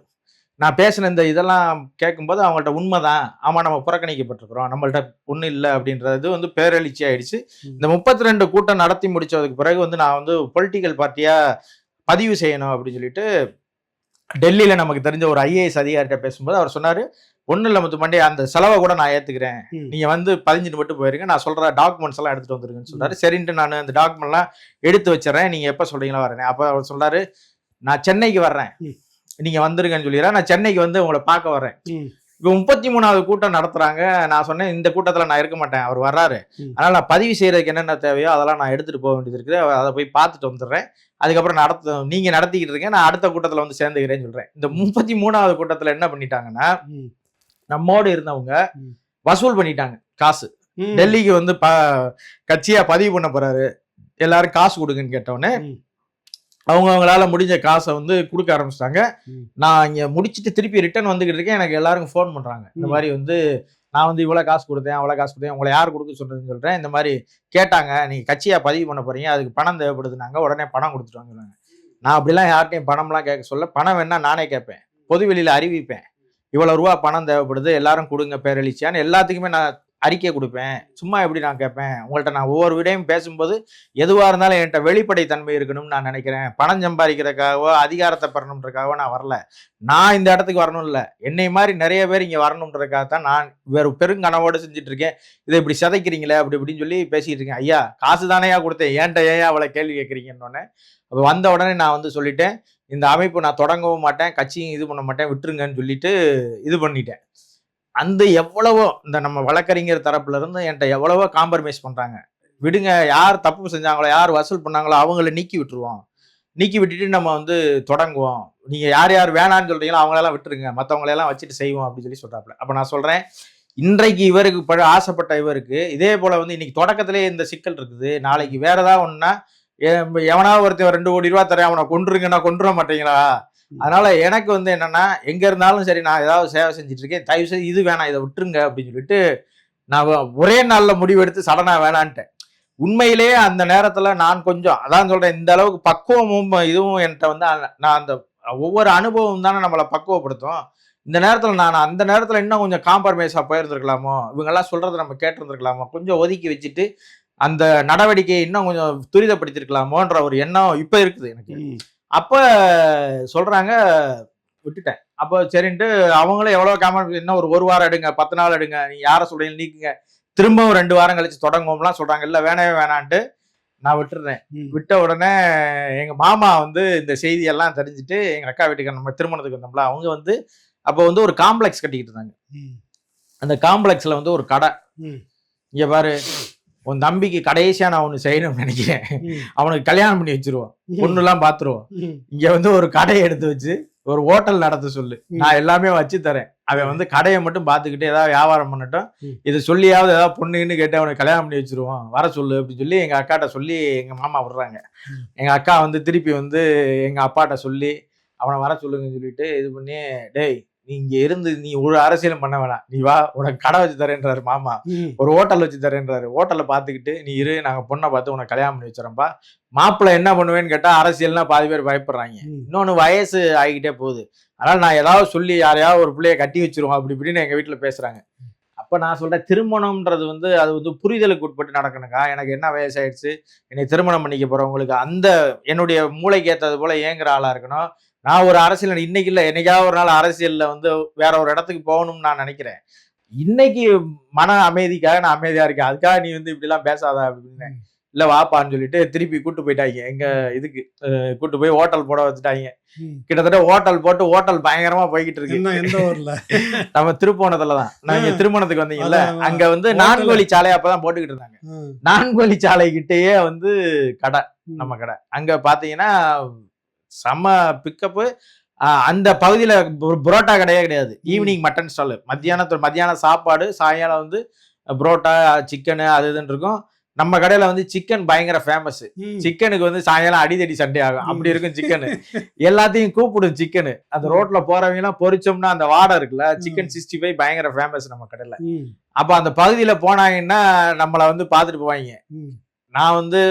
நான் பேசின இந்த இதெல்லாம் கேட்கும்போது அவங்கள்ட்ட உண்மைதான், ஆமா நம்ம புறக்கணிக்கப்பட்டிருக்கிறோம், நம்மள்ட்ட ஒன்றும் இல்லை அப்படின்றது வந்து பேரெழுச்சி ஆயிடுச்சு. இந்த 32 கூட்டம் நடத்தி முடிச்சதுக்கு பிறகு வந்து நான் வந்து பொலிட்டிக்கல் பார்ட்டியா பதிவு செய்யணும் அப்படின்னு சொல்லிட்டு டெல்லியில நமக்கு தெரிஞ்ச ஒரு IAS அதிகாரிட்ட பேசும்போது அவர் சொன்னாரு, ஒன்றும் இல்லை முத்துப்பாண்டி, அந்த செலவை கூட நான் ஏத்துக்கிறேன், நீங்க வந்து 15 மட்டும் போயிருங்க, நான் சொல்ற டாக்குமெண்ட்ஸ் எல்லாம் எடுத்துட்டு வந்துருங்கன்னு சொல்றாரு. சரின்ட்டு நான் அந்த டாக்குமெண்ட் எல்லாம் எடுத்து வச்சிடறேன், நீங்க எப்ப சொல்றீங்களா வரேன். அப்ப அவர் சொல்றாரு, நான் சென்னைக்கு வர்றேன், நீங்க வந்துருங்கன்னு சொல்லிடுறேன், நான் சென்னைக்கு வந்து உங்களை பார்க்க வரேன். ம். இப்போ 33வது கூட்டம் நடத்துறாங்க. நான் சொன்னேன் இந்த கூட்டத்துல நான் இருக்க மாட்டேன், அவர் வர்றாரு. அதனால நான் பதிவு செய்யறதுக்கு என்னென்ன தேவையோ அதெல்லாம் நான் எடுத்துட்டு போக வேண்டியது இருக்குது, அதை போய் பார்த்துட்டு வந்துடுறேன். அதுக்கப்புறம் நீங்க நடத்திக்கிட்டு இருக்கீங்க, நான் அடுத்த கூட்டத்துல வந்து சேர்ந்துக்கிறேன்னு சொல்றேன். இந்த 33வது கூட்டத்துல என்ன பண்ணிட்டாங்கன்னா, நம்மோடு இருந்தவங்க வசூல் பண்ணிட்டாங்க காசு. டெல்லிக்கு வந்து கட்சியா பதிவு பண்ண போறாரு, எல்லாரும் காசு கொடுங்கன்னு கேட்டவொடனே அவங்களால முடிஞ்ச காசை வந்து கொடுக்க ஆரம்பிச்சிட்டாங்க. நான் இங்க முடிச்சுட்டு திருப்பி ரிட்டர்ன் வந்துகிட்டு இருக்கேன், எனக்கு எல்லாருக்கும் ஃபோன் பண்றாங்க. இந்த மாதிரி வந்து நான் வந்து இவ்வளவு காசு கொடுத்தேன், அவ்வளவு காசு கொடுத்தேன், உங்களை யார் கொடுக்க சொல்றதுன்னு சொல்றேன். இந்த மாதிரி கேட்டாங்க, நீங்க கட்சியா பதிவு பண்ண போறீங்க, அதுக்கு பணம் தேவைப்படுதுனாங்க, உடனே பணம் கொடுத்துட்டு வாங்க. நான் அப்படிலாம் யார்ட்டையும் பணம்லாம் கேட்க சொல்ல, பணம் வேணா நானே கேட்பேன், பொது வெளியில அறிவிப்பேன், இவ்வளவு ரூபா பணம் தேவைப்படுது, எல்லாரும் கொடுங்க பேரழிச்சியான்னு எல்லாத்துக்குமே நான் அறிக்கை கொடுப்பேன். சும்மா எப்படி நான் கேட்பேன்? உங்கள்கிட்ட நான் ஒவ்வொரு விடையும் பேசும்போது எதுவாக இருந்தாலும் என்கிட்ட வெளிப்படை தன்மை இருக்கணும்னு நான் நினைக்கிறேன். பணம் சம்பாதிக்கிறதுக்காகவோ அதிகாரத்தை பெறணுன்றதுக்காகவோ நான் வரல. நான் இந்த இடத்துக்கு வரணும் இல்லை, என்னை மாதிரி நிறைய பேர் இங்கே வரணுன்றதுக்காக தான் நான் வேறு பெருங்கனவோடு செஞ்சுட்டு இருக்கேன். இதை இப்படி சிதைக்கிறீங்களே அப்படி இப்படின்னு சொல்லி பேசிக்கிட்டு இருக்கேன். ஐயா, காசு தானேயா கொடுத்தேன், ஏன்ட்ட ஏன் அவ்வளோ கேள்வி கேட்குறீங்கன்னு அப்போ வந்த உடனே நான் வந்து சொல்லிட்டேன், இந்த அமைப்பு நான் தொடங்கவும் மாட்டேன், கட்சியும் இது பண்ண மாட்டேன், விட்டுருங்கன்னு சொல்லிட்டு இது பண்ணிட்டேன். அந்த எவ்வளவோ இந்த நம்ம வழக்கறிஞர் தரப்புல இருந்து என்கிட்ட எவ்வளவோ காம்ப்ரமைஸ் பண்றாங்க. விடுங்க, யார் தப்பு செஞ்சாங்களோ, யார் வசூல் பண்ணாங்களோ அவங்கள நீக்கி விட்டுருவோம், நீக்கி விட்டுட்டு நம்ம வந்து தொடங்குவோம், நீங்க யார் யார் வேணான்னு சொல்றீங்களோ அவங்களெல்லாம் விட்டுருங்க, மற்றவங்களையெல்லாம் வச்சுட்டு செய்வோம் அப்படின்னு சொல்லி சொல்றாப்புல. அப்ப நான் சொல்றேன், இன்றைக்கு இவருக்கு ஆசைப்பட்ட இவருக்கு இதே போல வந்து இன்னைக்கு தொடக்கத்திலே இந்த சிக்கல் இருக்குது. நாளைக்கு வேற ஏதாவது ஒண்ணுன்னா எவனாவது ஒருத்தர் 2 கோடி ரூபா தரேன், அவனை கொன்றுங்க, நான் கொண்டுற மாட்டீங்களா? அதனால எனக்கு வந்து என்னன்னா, எங்க இருந்தாலும் சரி நான் ஏதாவது சேவை செஞ்சுட்டு இருக்கேன், தயவு செய்து இது வேணாம், இதை விட்டுருங்க அப்படின்னு சொல்லிட்டு நான் ஒரே நாள்ல முடிவெடுத்து சடனா வேணான்ட்டேன். உண்மையிலேயே அந்த நேரத்துல நான் கொஞ்சம் அதான் சொல்றேன், இந்த அளவுக்கு பக்குவமும் இதுவும் என்கிட்ட வந்து நான் அந்த ஒவ்வொரு அனுபவம் தானே நம்மளை பக்குவப்படுத்தும். இந்த நேரத்துல நான் அந்த நேரத்துல இன்னும் கொஞ்சம் காம்ப்ரமைஸா போயிருந்திருக்கலாமோ, இவங்கெல்லாம் சொல்றதை நம்ம கேட்டிருந்திருக்கலாமோ, கொஞ்சம் ஒதுக்கி வச்சுட்டு அந்த நடவடிக்கையை இன்னும் கொஞ்சம் துரிதப்படுத்திருக்கலாமோன்ற ஒரு எண்ணம் இப்ப இருக்குது எனக்கு. அப்ப சொல்றாங்க, விட்டுட்டேன். அப்போ சரின்ட்டு அவங்களும் எவ்வளவு காமெடி, இன்னும் ஒரு வாரம் எடுங்க, 10 நாள் எடுங்க, நீங்க யாரை சொல்றீங்க நீக்குங்க, திரும்பவும் 2 வாரம் கழிச்சு தொடங்குவோம்லாம் சொல்றாங்க. இல்ல வேணவே வேணான்ட்டு நான் விட்டுறேன். விட்ட உடனே எங்க மாமா வந்து இந்த செய்தியெல்லாம் தெரிஞ்சுட்டு எங்க அக்கா வீட்டுக்கு நம்ம திருமணத்துக்கு வந்தோம்ல, அவங்க வந்து அப்போ வந்து ஒரு காம்ப்ளெக்ஸ் கட்டிக்கிட்டு இருந்தாங்க. அந்த காம்ப்ளெக்ஸ்ல வந்து ஒரு கடை, இங்க பாரு உன் தம்பிக்கு கடைசியா நான் ஒண்ணு செய்யணும்னு நினைக்கிறேன், அவனுக்கு கல்யாணம் பண்ணி வச்சிருவோம், பொண்ணுலாம் பாத்துருவோம், இங்க வந்து ஒரு கடையை எடுத்து வச்சு ஒரு ஹோட்டல் நடத்த சொல்லு, நான் எல்லாமே வச்சு தரேன், அவன் வந்து கடையை மட்டும் பாத்துக்கிட்டு ஏதாவது வியாபாரம் பண்ணட்டும், இதை சொல்லியாவது ஏதாவது பொண்ணுன்னு கேட்டு அவனுக்கு கல்யாணம் பண்ணி வச்சிருவோம், வர சொல்லு அப்படின்னு சொல்லி எங்க அக்காட்ட சொல்லி எங்க மாமா விடுறாங்க. எங்க அக்கா வந்து திருப்பி வந்து எங்க அப்பாட்ட சொல்லி அவனை வர சொல்லுங்கன்னு சொல்லிட்டு இது பண்ணி, டேய் நீ இங்க இருந்து நீ ஒரு அரசியலும் பண்ண வேணாம், நீ வா, உனக்கு கடை வச்சு தரேன்றாரு மாமா, ஒரு ஹோட்டல் வச்சு தரேன்றாரு, ஹோட்டலை பார்த்துக்கிட்டு நீ இரு, நாங்க பொண்ணை பார்த்து உனக்கு கல்யாணம் பண்ணி வச்சுறோம்பா. மாப்பிள்ளை என்ன பண்ணுவேன்னு கேட்டா அரசியல்னா பாதி பேர் பயப்படுறாங்க, இன்னொன்னு வயசு ஆகிக்கிட்டே போகுது, அதனால நான் ஏதாவது சொல்லி யாரையாவது ஒரு பிள்ளைய கட்டி வச்சிருவோம் அப்படி இப்படின்னு எங்க வீட்டுல பேசுறாங்க. அப்ப நான் சொல்றேன், திருமணம்ன்றது வந்து அது வந்து புரிதலுக்கு உட்பட்டு நடக்கணுக்கா, எனக்கு என்ன வயசாயிடுச்சு, என்னை திருமணம் பண்ணிக்க போறவங்களுக்கு அந்த என்னுடைய மூளைக்கு ஏற்றது போல ஏங்குற ஆளா இருக்கணும். நான் ஒரு அரசியல் இன்னைக்கு இல்ல, என்னைக்காவது ஒரு நாள் அரசியல்ல வந்து வேற ஒரு இடத்துக்கு போகணும்னு நான் நினைக்கிறேன். இன்னைக்கு மன அமைதிக்காக நான் அமைதியா இருக்கேன், அதுக்காக நீ வந்து இப்படி எல்லாம் பேசாத அப்படின்னு. இல்ல வாப்பான்னு சொல்லிட்டு திருப்பி கூட்டு போயிட்டாங்க எங்க இதுக்கு, கூட்டு போய் ஹோட்டல் போட வச்சுட்டாங்க. கிட்டத்தட்ட ஹோட்டல் போட்டு ஹோட்டல் பயங்கரமா போய்கிட்டு இருக்கு. எந்த ஊர்ல? நம்ம திருப்போணத்துலதான். நாங்க திருமணத்துக்கு வந்தீங்கல்ல, அங்க வந்து நான்கோழி சாலை அப்பதான் போட்டுக்கிட்டு இருந்தாங்க. நான்கோழி சாலை கிட்டேயே வந்து கடை, நம்ம கடை. அங்க பாத்தீங்கன்னா செம்ம பிக்கப்பு. அந்த பகுதியில புரோட்டா கடையே கிடையாது, ஈவினிங் மட்டன் ஸ்டால், மத்தியானம் சாப்பாடு, சாயங்காலம் வந்து புரோட்டா சிக்கனு அது இதுன்னு இருக்கும். நம்ம கடையில வந்து சிக்கன் பயங்கர ஃபேமஸ், சிக்கனுக்கு வந்து சாயங்காலம் அடிதடி சண்டை ஆகும், அப்படி இருக்கும் சிக்கனு. எல்லாத்தையும் கூப்பிடும் சிக்கனு. அந்த ரோட்ல போறவங்க எல்லாம் பொரிச்சோம்னா அந்த வாடை இருக்குல்ல, சிக்கன் 65 பயங்கர ஃபேமஸ் நம்ம கடையில. அப்ப அந்த பகுதியில போனாங்கன்னா நம்மளை வந்து பாத்துட்டு போவாங்க. நான் வந்து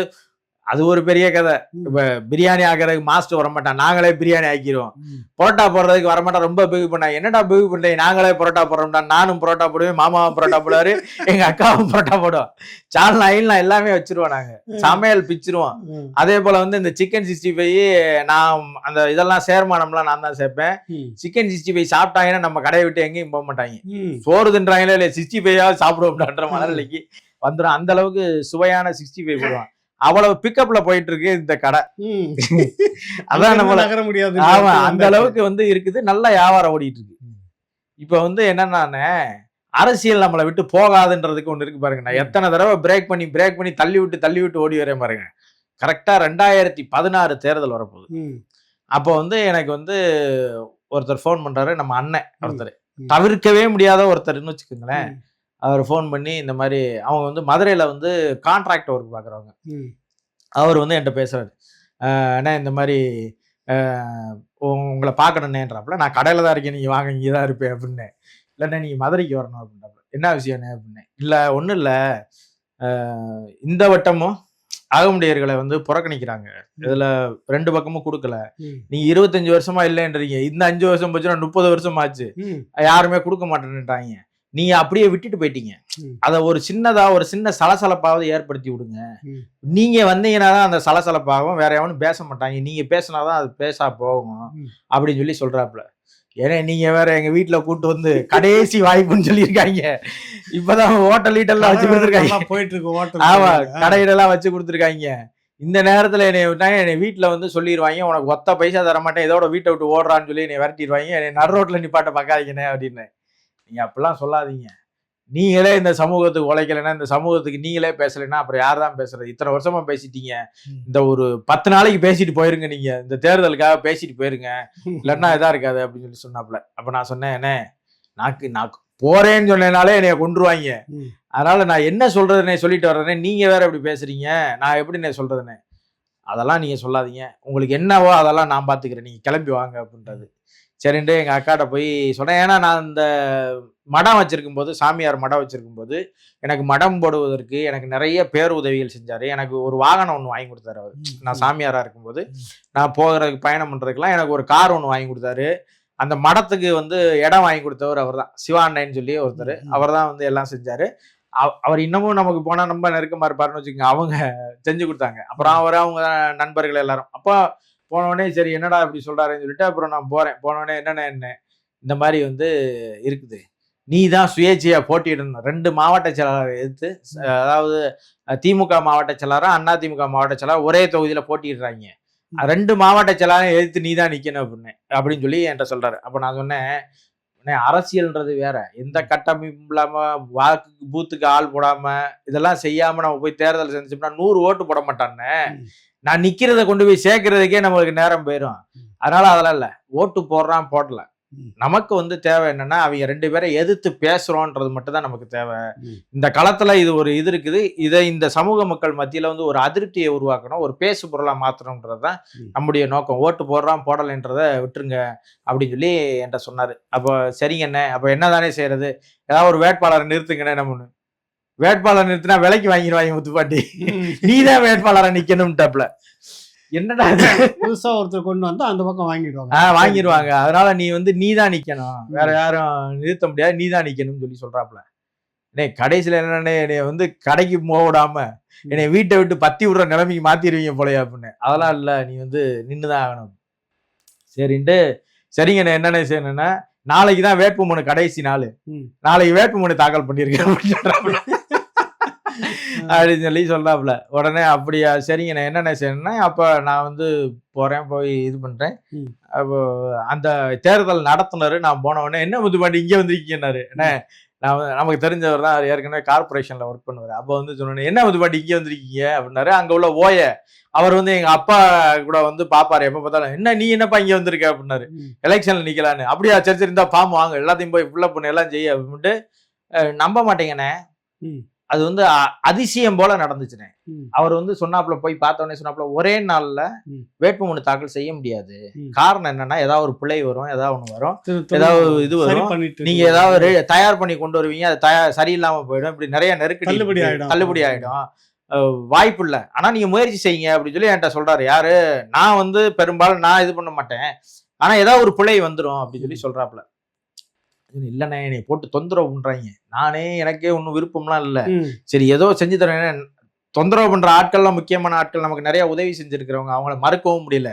அது ஒரு பெரிய கதை. இப்ப பிரியாணி ஆகிறதுக்கு மாஸ்டர் வரமாட்டான், நாங்களே பிரியாணி ஆக்கிடுவோம். பரோட்டா போடுறதுக்கு வரமாட்டான், ரொம்ப பிகு பண்ணா, என்னடா பிகு பண்றேன், நாங்களே பரோட்டா போடுறோம்டா. நானும் பரோட்டா போடுவேன், மாமாவும் பரோட்டா போடுவாரு, எங்க அக்காவும் பரோட்டா போடுவோம், சால்னா ஐல்லாம் எல்லாமே வச்சிருவோம், நாங்க சமையல் பிச்சிருவோம். அதே போல வந்து இந்த சிக்கன் 65 நான் அந்த இதெல்லாம் சேர்மானம்லாம் நான் தான் சேர்ப்பேன். சிக்கன் 65 சாப்பிட்டாங்கன்னா நம்ம கடையை விட்டு எங்கேயும் போக மாட்டாங்க, சோறு தின்றாங்களே இல்ல 65 சாப்பிடுவோம்ன்ற மனநிலைக்கு வந்துடும். அந்த அளவுக்கு சுவையான 65 போடுவான். அவ்வளவு பிக்கப்ல போயிட்டு இருக்கு இந்த கடை. அதான் நம்ம நம்மள நகர முடியாது. ஆமா அந்த அளவுக்கு வந்து இருக்குது. நல்ல வியாபாரம் ஓடிட்டு இருக்கு. இப்ப வந்து என்னன்னா அரசியல் நம்மளை விட்டு போகாதுன்றதுக்கு ஒண்ணு இருக்கு பாருங்க. நான் எத்தனை தடவை பிரேக் பண்ணி தள்ளி விட்டு ஓடி வரேன் பாருங்க. கரெக்டா 2016 தேர்தல் வரப்போகுது. அப்போ வந்து எனக்கு வந்து ஒருத்தர் ஃபோன் பண்றாரு. நம்ம அண்ணன் ஒருத்தர், தவிர்க்கவே முடியாத ஒருத்தர்னு வச்சுக்கோங்களேன். அவர் ஃபோன் பண்ணி இந்த மாதிரி அவங்க வந்து மதுரையில வந்து கான்ட்ராக்ட் ஒர்க் பாக்குறவங்க. அவர் வந்து என்கிட்ட பேசுறாரு. அண்ணா இந்த மாதிரி உங்களை பார்க்கணுன்னேன்றாப்புல. நான் கடையில தான் இருக்கேன், நீங்க வாங்க இங்கே தான் இருப்பேன் அப்படின்னு. இல்லைண்ணே நீங்க மதுரைக்கு வரணும் அப்படின்றாப்புல. என்ன விஷயம்ண்ணே அப்படின்னு. இல்லை ஒன்றும் இல்லை, இந்த வட்டமும் அகமுடையர்களை வந்து புறக்கணிக்கிறாங்க. இதுல 2 பக்கமும் கொடுக்கல. நீங்க 25 வருஷமா இல்லைன்றீங்க. இந்த 5 வருஷம் போச்சுன்னா 30 வருஷம் ஆச்சு. யாருமே கொடுக்க மாட்டேன்னுட்டாங்க. நீங்க அப்படியே விட்டுட்டு போயிட்டீங்க. அத ஒரு சின்ன சலசலப்பாவது ஏற்படுத்தி விடுங்க. நீங்க வந்தீங்கன்னா தான் அந்த சலசலப்பாகும். வேற எவனும் பேச மாட்டாங்க. நீங்க பேசினாதான் அது பேசா போகும் அப்படின்னு சொல்லி சொல்றாப்புல. ஏன்னா நீங்க வேற எங்க வீட்டுல கூட்டு வந்து கடைசி வாய்ப்புன்னு சொல்லியிருக்காங்க. இப்பதான் ஹோட்டல் எல்லாம் வச்சு கொடுத்துருக்காங்க. போயிட்டு இருக்கு. ஆமா, கடையிடெல்லாம் வச்சு கொடுத்துருக்காங்க. இந்த நேரத்துல என்னை வீட்டுல வந்து சொல்லிடுவாங்க, உனக்கு ஒத்த பைசா தர மாட்டேன், இதோட வீட்டை விட்டு ஓடுறான்னு சொல்லி என்னை விரட்டிடுவாங்க. என்னை நடு ரோட்ல நிப்பாட்ட பார்க்காதீங்கண்ணே அப்படின்னு. நீங்க அப்படிலாம் சொல்லாதீங்க. நீங்களே இந்த சமூகத்துக்கு உழைக்கலைன்னா, இந்த சமூகத்துக்கு நீங்களே பேசலைன்னா அப்புறம் யார் தான் பேசுறது? இத்தனை வருஷமா பேசிட்டீங்க. இந்த ஒரு 10 நாளைக்கு பேசிட்டு போயிருங்க. நீங்க இந்த தேர்தலுக்காக பேசிட்டு போயிருங்க, இல்லைன்னா இதா இருக்காது அப்படின்னு சொல்லி சொன்னாப்புல. அப்ப நான் சொன்னேன், என்ன நான் போறேன்னு சொன்னேனாலே என்னைய கொண்டுருவாங்க. அதனால நான் என்ன சொல்றதுன்னே சொல்லிட்டு வர்றேனே, நீங்க வேற இப்படி பேசுறீங்க, நான் எப்படின்னே சொல்றதுன்னு. அதெல்லாம் நீங்க சொல்லாதீங்க, உங்களுக்கு என்னவோ அதெல்லாம் நான் பாத்துக்கிறேன், நீங்க கிளம்பி வாங்க அப்படின்றது. சரின்ட்டு எங்க அக்காட்ட போய் சொன்னேன். ஏன்னா நான் இந்த மடம் வச்சிருக்கும் போது, சாமியார் மடம் வச்சிருக்கும் போது எனக்கு மடம் போடுவதற்கு எனக்கு நிறைய பேர் உதவிகள் செஞ்சாரு. எனக்கு ஒரு வாகனம் ஒன்று வாங்கி கொடுத்தாரு அவர். நான் சாமியாரா இருக்கும்போது நான் போகிறதுக்கு பயணம் பண்றதுக்கெல்லாம் எனக்கு ஒரு கார் ஒன்று வாங்கி கொடுத்தாரு. அந்த மடத்துக்கு வந்து இடம் வாங்கி கொடுத்தவர் அவர் தான், சிவாண்ணன்னு சொல்லி ஒருத்தர். அவர் தான் வந்து எல்லாம் செஞ்சாரு. அவர் இன்னமும் நமக்கு போனா ரொம்ப நெருக்கமா இருப்பாருன்னு வச்சுக்கோங்க. அவங்க செஞ்சு கொடுத்தாங்க. அப்புறம் அவங்க நண்பர்கள் எல்லாரும். அப்போ போனோடனே சரி என்னடா இப்படி சொல்றாருன்னு சொல்லிட்டு அப்புறம் நான் போறேன். போனோடனே என்ன இந்த மாதிரி வந்து இருக்குது, நீ தான் சுயேட்சையா போட்டியிடணும். 2 மாவட்ட செயலாளரை எதிர்த்து, அதாவது திமுக மாவட்ட செயலாளர், அண்ணா திமுக மாவட்ட செயலாளர் ஒரே தொகுதியில போட்டியிடுறாங்க. 2 மாவட்ட செயலாளரை எதிர்த்து நீ தான் நிக்கணும் அப்படின்னு சொல்லி என்கிட்ட சொல்றாரு. அப்ப நான் சொன்னேன், அரசியல்ன்றது வேற. எந்த கட்டமைப்பும் இல்லாம, வாக்கு பூத்துக்கு ஆள் போடாம, இதெல்லாம் செய்யாம நம்ம போய் தேர்தல் செஞ்சோம்னா 100 ஓட்டு போட மாட்டான்னு. நான் நிக்கிறத கொண்டு போய் சேர்க்கறதுக்கே நம்மளுக்கு நேரம் போயிடும். அதனால அதெல்லாம் இல்ல, ஓட்டு போடுறான் போடல, நமக்கு வந்து தேவை என்னன்னா அவங்க 2 பேரை எதிர்த்து பேசுறோன்றது மட்டும் தான் நமக்கு தேவை. இந்த களத்துல இது ஒரு இது இருக்குது, இதை இந்த சமூக மக்கள் மத்தியில வந்து ஒரு அதிருப்தியை உருவாக்கணும், ஒரு பேசு பொருளா மாற்றணும்ன்றதுதான் நம்முடைய நோக்கம். ஓட்டு போடுறான் போடலைன்றதை விட்டுருங்க அப்படின்னு சொல்லி என்கிட்ட சொன்னாரு. அப்போ சரிங்க என்ன, அப்ப என்னதானே செய்யறது, ஏதாவது ஒரு வேட்பாளரை நிறுத்துங்கண்ணே. நம்ம வேட்பாளர் நிறுத்தினா விலைக்கு வாங்கிடுவாங்க முத்துப்பாட்டி, நீதான் வேட்பாளரை நிக்கணும்ட்டாப்ல. என்னடா புதுசா ஒருத்தர் கொண்டு வந்து அந்த பக்கம் வாங்கிடுவாங்க. அதனால நீ வந்து நீதான் நிக்கணும், வேற யாரும் நிறுத்த முடியாது, நீதான் நிக்கணும்னு சொல்லி சொல்றாப்ல. கடைசியில என்னன்னே என்னைய வந்து கடைக்கு போக விடாம என்னைய வீட்டை விட்டு பத்தி விடுற நிலைமைக்கு மாத்திடுவீங்க போலயா அப்படின்னு. அதெல்லாம் இல்ல, நீ வந்து நின்றுதான் ஆகணும். சரின்ட்டு சரிங்க என்னென்ன செய்யணும்னா, நாளைக்குதான் வேட்புமனு கடைசி நாள், நாளைக்கு வேட்புமனு தாக்கல் பண்ணிருக்கேன் அப்படின்னு சொல்றாப்ல. அப்படின்னு சொல்லி சொல்றாப்புல. உடனே அப்படியா சரிங்க நான் என்னென்ன செய்யணும்னா, அப்ப நான் வந்து போறேன், போய் இது பண்றேன். அப்போ அந்த தேர்தல் நடத்துனர் நான் போன உடனே, என்ன முத்துப்பாண்டி இங்க வந்திருக்கீங்கன்னாரு. என்ன நான் நமக்கு தெரிஞ்சவர் தான், ஏற்கனவே கார்பரேஷன்ல ஒர்க் பண்ணுவாரு. அப்போ வந்து சொன்னேன், என்ன முத்துப்பாண்டி இங்க வந்திருக்கீங்க அப்படின்னாரு. அங்க உள்ள அவர் வந்து எங்க அப்பா கூட வந்து பாப்பாரு எப்ப பார்த்தாலும், என்ன நீ என்னப்பா இங்க வந்திருக்க அப்படின்னாரு. எலெக்ஷன்ல நிக்கலான்னு. அப்படியா சரி சரி இருந்தா பாம்பு வாங்க, எல்லாத்தையும் போய் ஃபுல்லா பண்ணு எல்லாம் செய்ய அப்படின்ட்டு. நம்ப மாட்டேங்கண்ணே, அது வந்து அதிசயம் போல நடந்துச்சுனே. அவர் வந்து சொன்னாப்புல, போய் பார்த்தோன்னே சொன்னாப்புல, ஒரே நாள்ல வேட்புமனு தாக்கல் செய்ய முடியாது. காரணம் என்னன்னா, ஏதாவது ஒரு பிழை வரும், ஏதாவது ஒண்ணு வரும், ஏதாவது இது வரும், நீங்க ஏதாவது தயார் பண்ணி கொண்டு வருவீங்க, அது சரியில்லாம போயிடும், இப்படி நிறைய நெருக்கடி தள்ளுபடி ஆயிடும், வாய்ப்பு இல்ல. ஆனா நீங்க முயற்சி செய்யுங்க அப்படின்னு சொல்லி என்கிட்ட சொல்றாரு. யாரு, நான் வந்து பெரும்பாலும் நான் இது பண்ண மாட்டேன், ஆனா ஏதாவது ஒரு பிழை வந்துடும் அப்படின்னு சொல்லி சொல்றாப்புல. இல்லண்ணே என்னை போட்டு தொந்தரவு பண்றாங்க, நானே எனக்கே ஒன்னும் விருப்பம்லாம் இல்ல, சரி ஏதோ செஞ்சு தரேன். தொந்தரவு பண்ற ஆட்கள்லாம் முக்கியமான ஆட்கள், நமக்கு நிறைய உதவி செஞ்சிருக்கிறவங்க, அவங்கள மறுக்கவும் முடியல.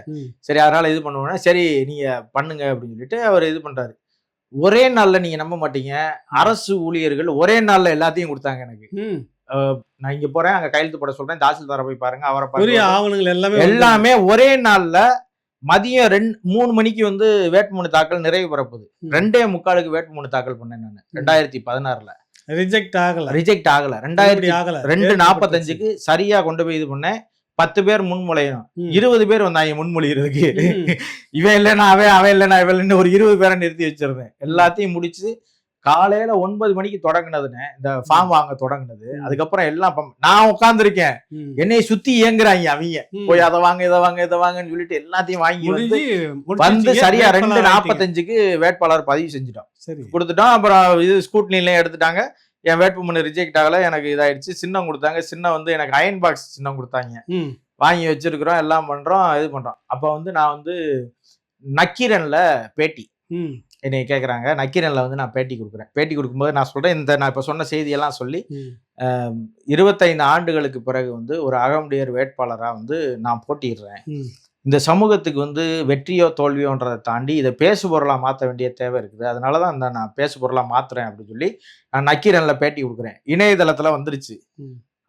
சரி அதனால இது பண்ணுவோம்னா, சரி நீங்க பண்ணுங்க அப்படின்னு சொல்லிட்டு அவர் இது பண்றாரு. ஒரே நாள்ல நீங்க நம்ப மாட்டீங்க, அரசு ஊழியர்கள் ஒரே நாள்ல எல்லாத்தையும் கொடுத்தாங்க எனக்கு. நான் இங்க போறேன், அங்க கையெழுத்து போட சொல்றேன், தாசில்தாரை போய் பாருங்க, அவரை உரிய பாருங்க, ஆவணங்கள் எல்லாமே எல்லாமே ஒரே நாள்ல மதியம் 3 மணிக்கு வந்து வேட்புமனு தாக்கல் நிறைவு பெறப்போகுது. 2:45க்கு வேட்புமனு தாக்கல் பண்ணேன் நான் 2016ல. ரிஜெக்ட் ஆகல. ரிஜெக்ட் ஆகல. ஆகல. 2:45க்கு சரியா கொண்டு போய் இது பண்ணேன். 10 பேர் முன்மொழியணும், 20 பேர் வந்தாங்க முன்மொழிகிறதுக்கு. இவன் இல்லைன்னா அவன் இல்லைன்னா இவன் இல்லைன்னு ஒரு 20 பேரை நிறுத்தி வச்சிருந்தேன். எல்லாத்தையும் முடிச்சு காலையில 9 மணிக்கு தொடங்கினதுன்னு இந்த ஃபார்ம் வாங்க தொடங்கினது. அதுக்கப்புறம் எல்லாம் நான் உட்கார்ந்துருக்கேன், என்னைய சுத்தி இயங்குறாங்க அவங்க. போய் அதை வாங்க இதை வாங்க இதை வாங்கன்னு சொல்லிட்டு எல்லாத்தையும் வாங்கி வந்து சரியா 2:45க்கு வேட்பாளர் பதிவு செஞ்சுட்டோம், கொடுத்துட்டோம். அப்புறம் இது ஸ்கூட்னிலையும் எடுத்துட்டாங்க. என் வேட்புமனு ரிஜெக்ட் ஆகல, எனக்கு இதாயிடுச்சு. சின்னம் கொடுத்தாங்க, சின்னம் வந்து எனக்கு அயன் பாக்ஸ் சின்னம் கொடுத்தாங்க, வாங்கி வச்சிருக்கிறோம், எல்லாம் பண்றோம், இது பண்றோம். அப்ப வந்து நான் வந்து நக்கீரன்ல பேட்டி என்னை கேட்குறாங்க. நக்கீரன்ல வந்து நான் பேட்டி கொடுக்குறேன். பேட்டி கொடுக்கும்போது நான் சொல்றேன், நான் இப்போ சொன்ன செய்தியெல்லாம் சொல்லி 25 ஆண்டுகளுக்கு பிறகு வந்து ஒரு அகமுடையர் வேட்பாளராக வந்து நான் போட்டிடுறேன். இந்த சமூகத்துக்கு வந்து வெற்றியோ தோல்வியோன்றதை தாண்டி இதை பேசு பொருளாக மாற்ற வேண்டிய தேவை இருக்குது. அதனால தான் நான் பேசு பொருளாக மாற்றுறேன் அப்படின்னு சொல்லி நான் நக்கீரன்ல பேட்டி கொடுக்குறேன். இணையதளத்தில் வந்துருச்சு.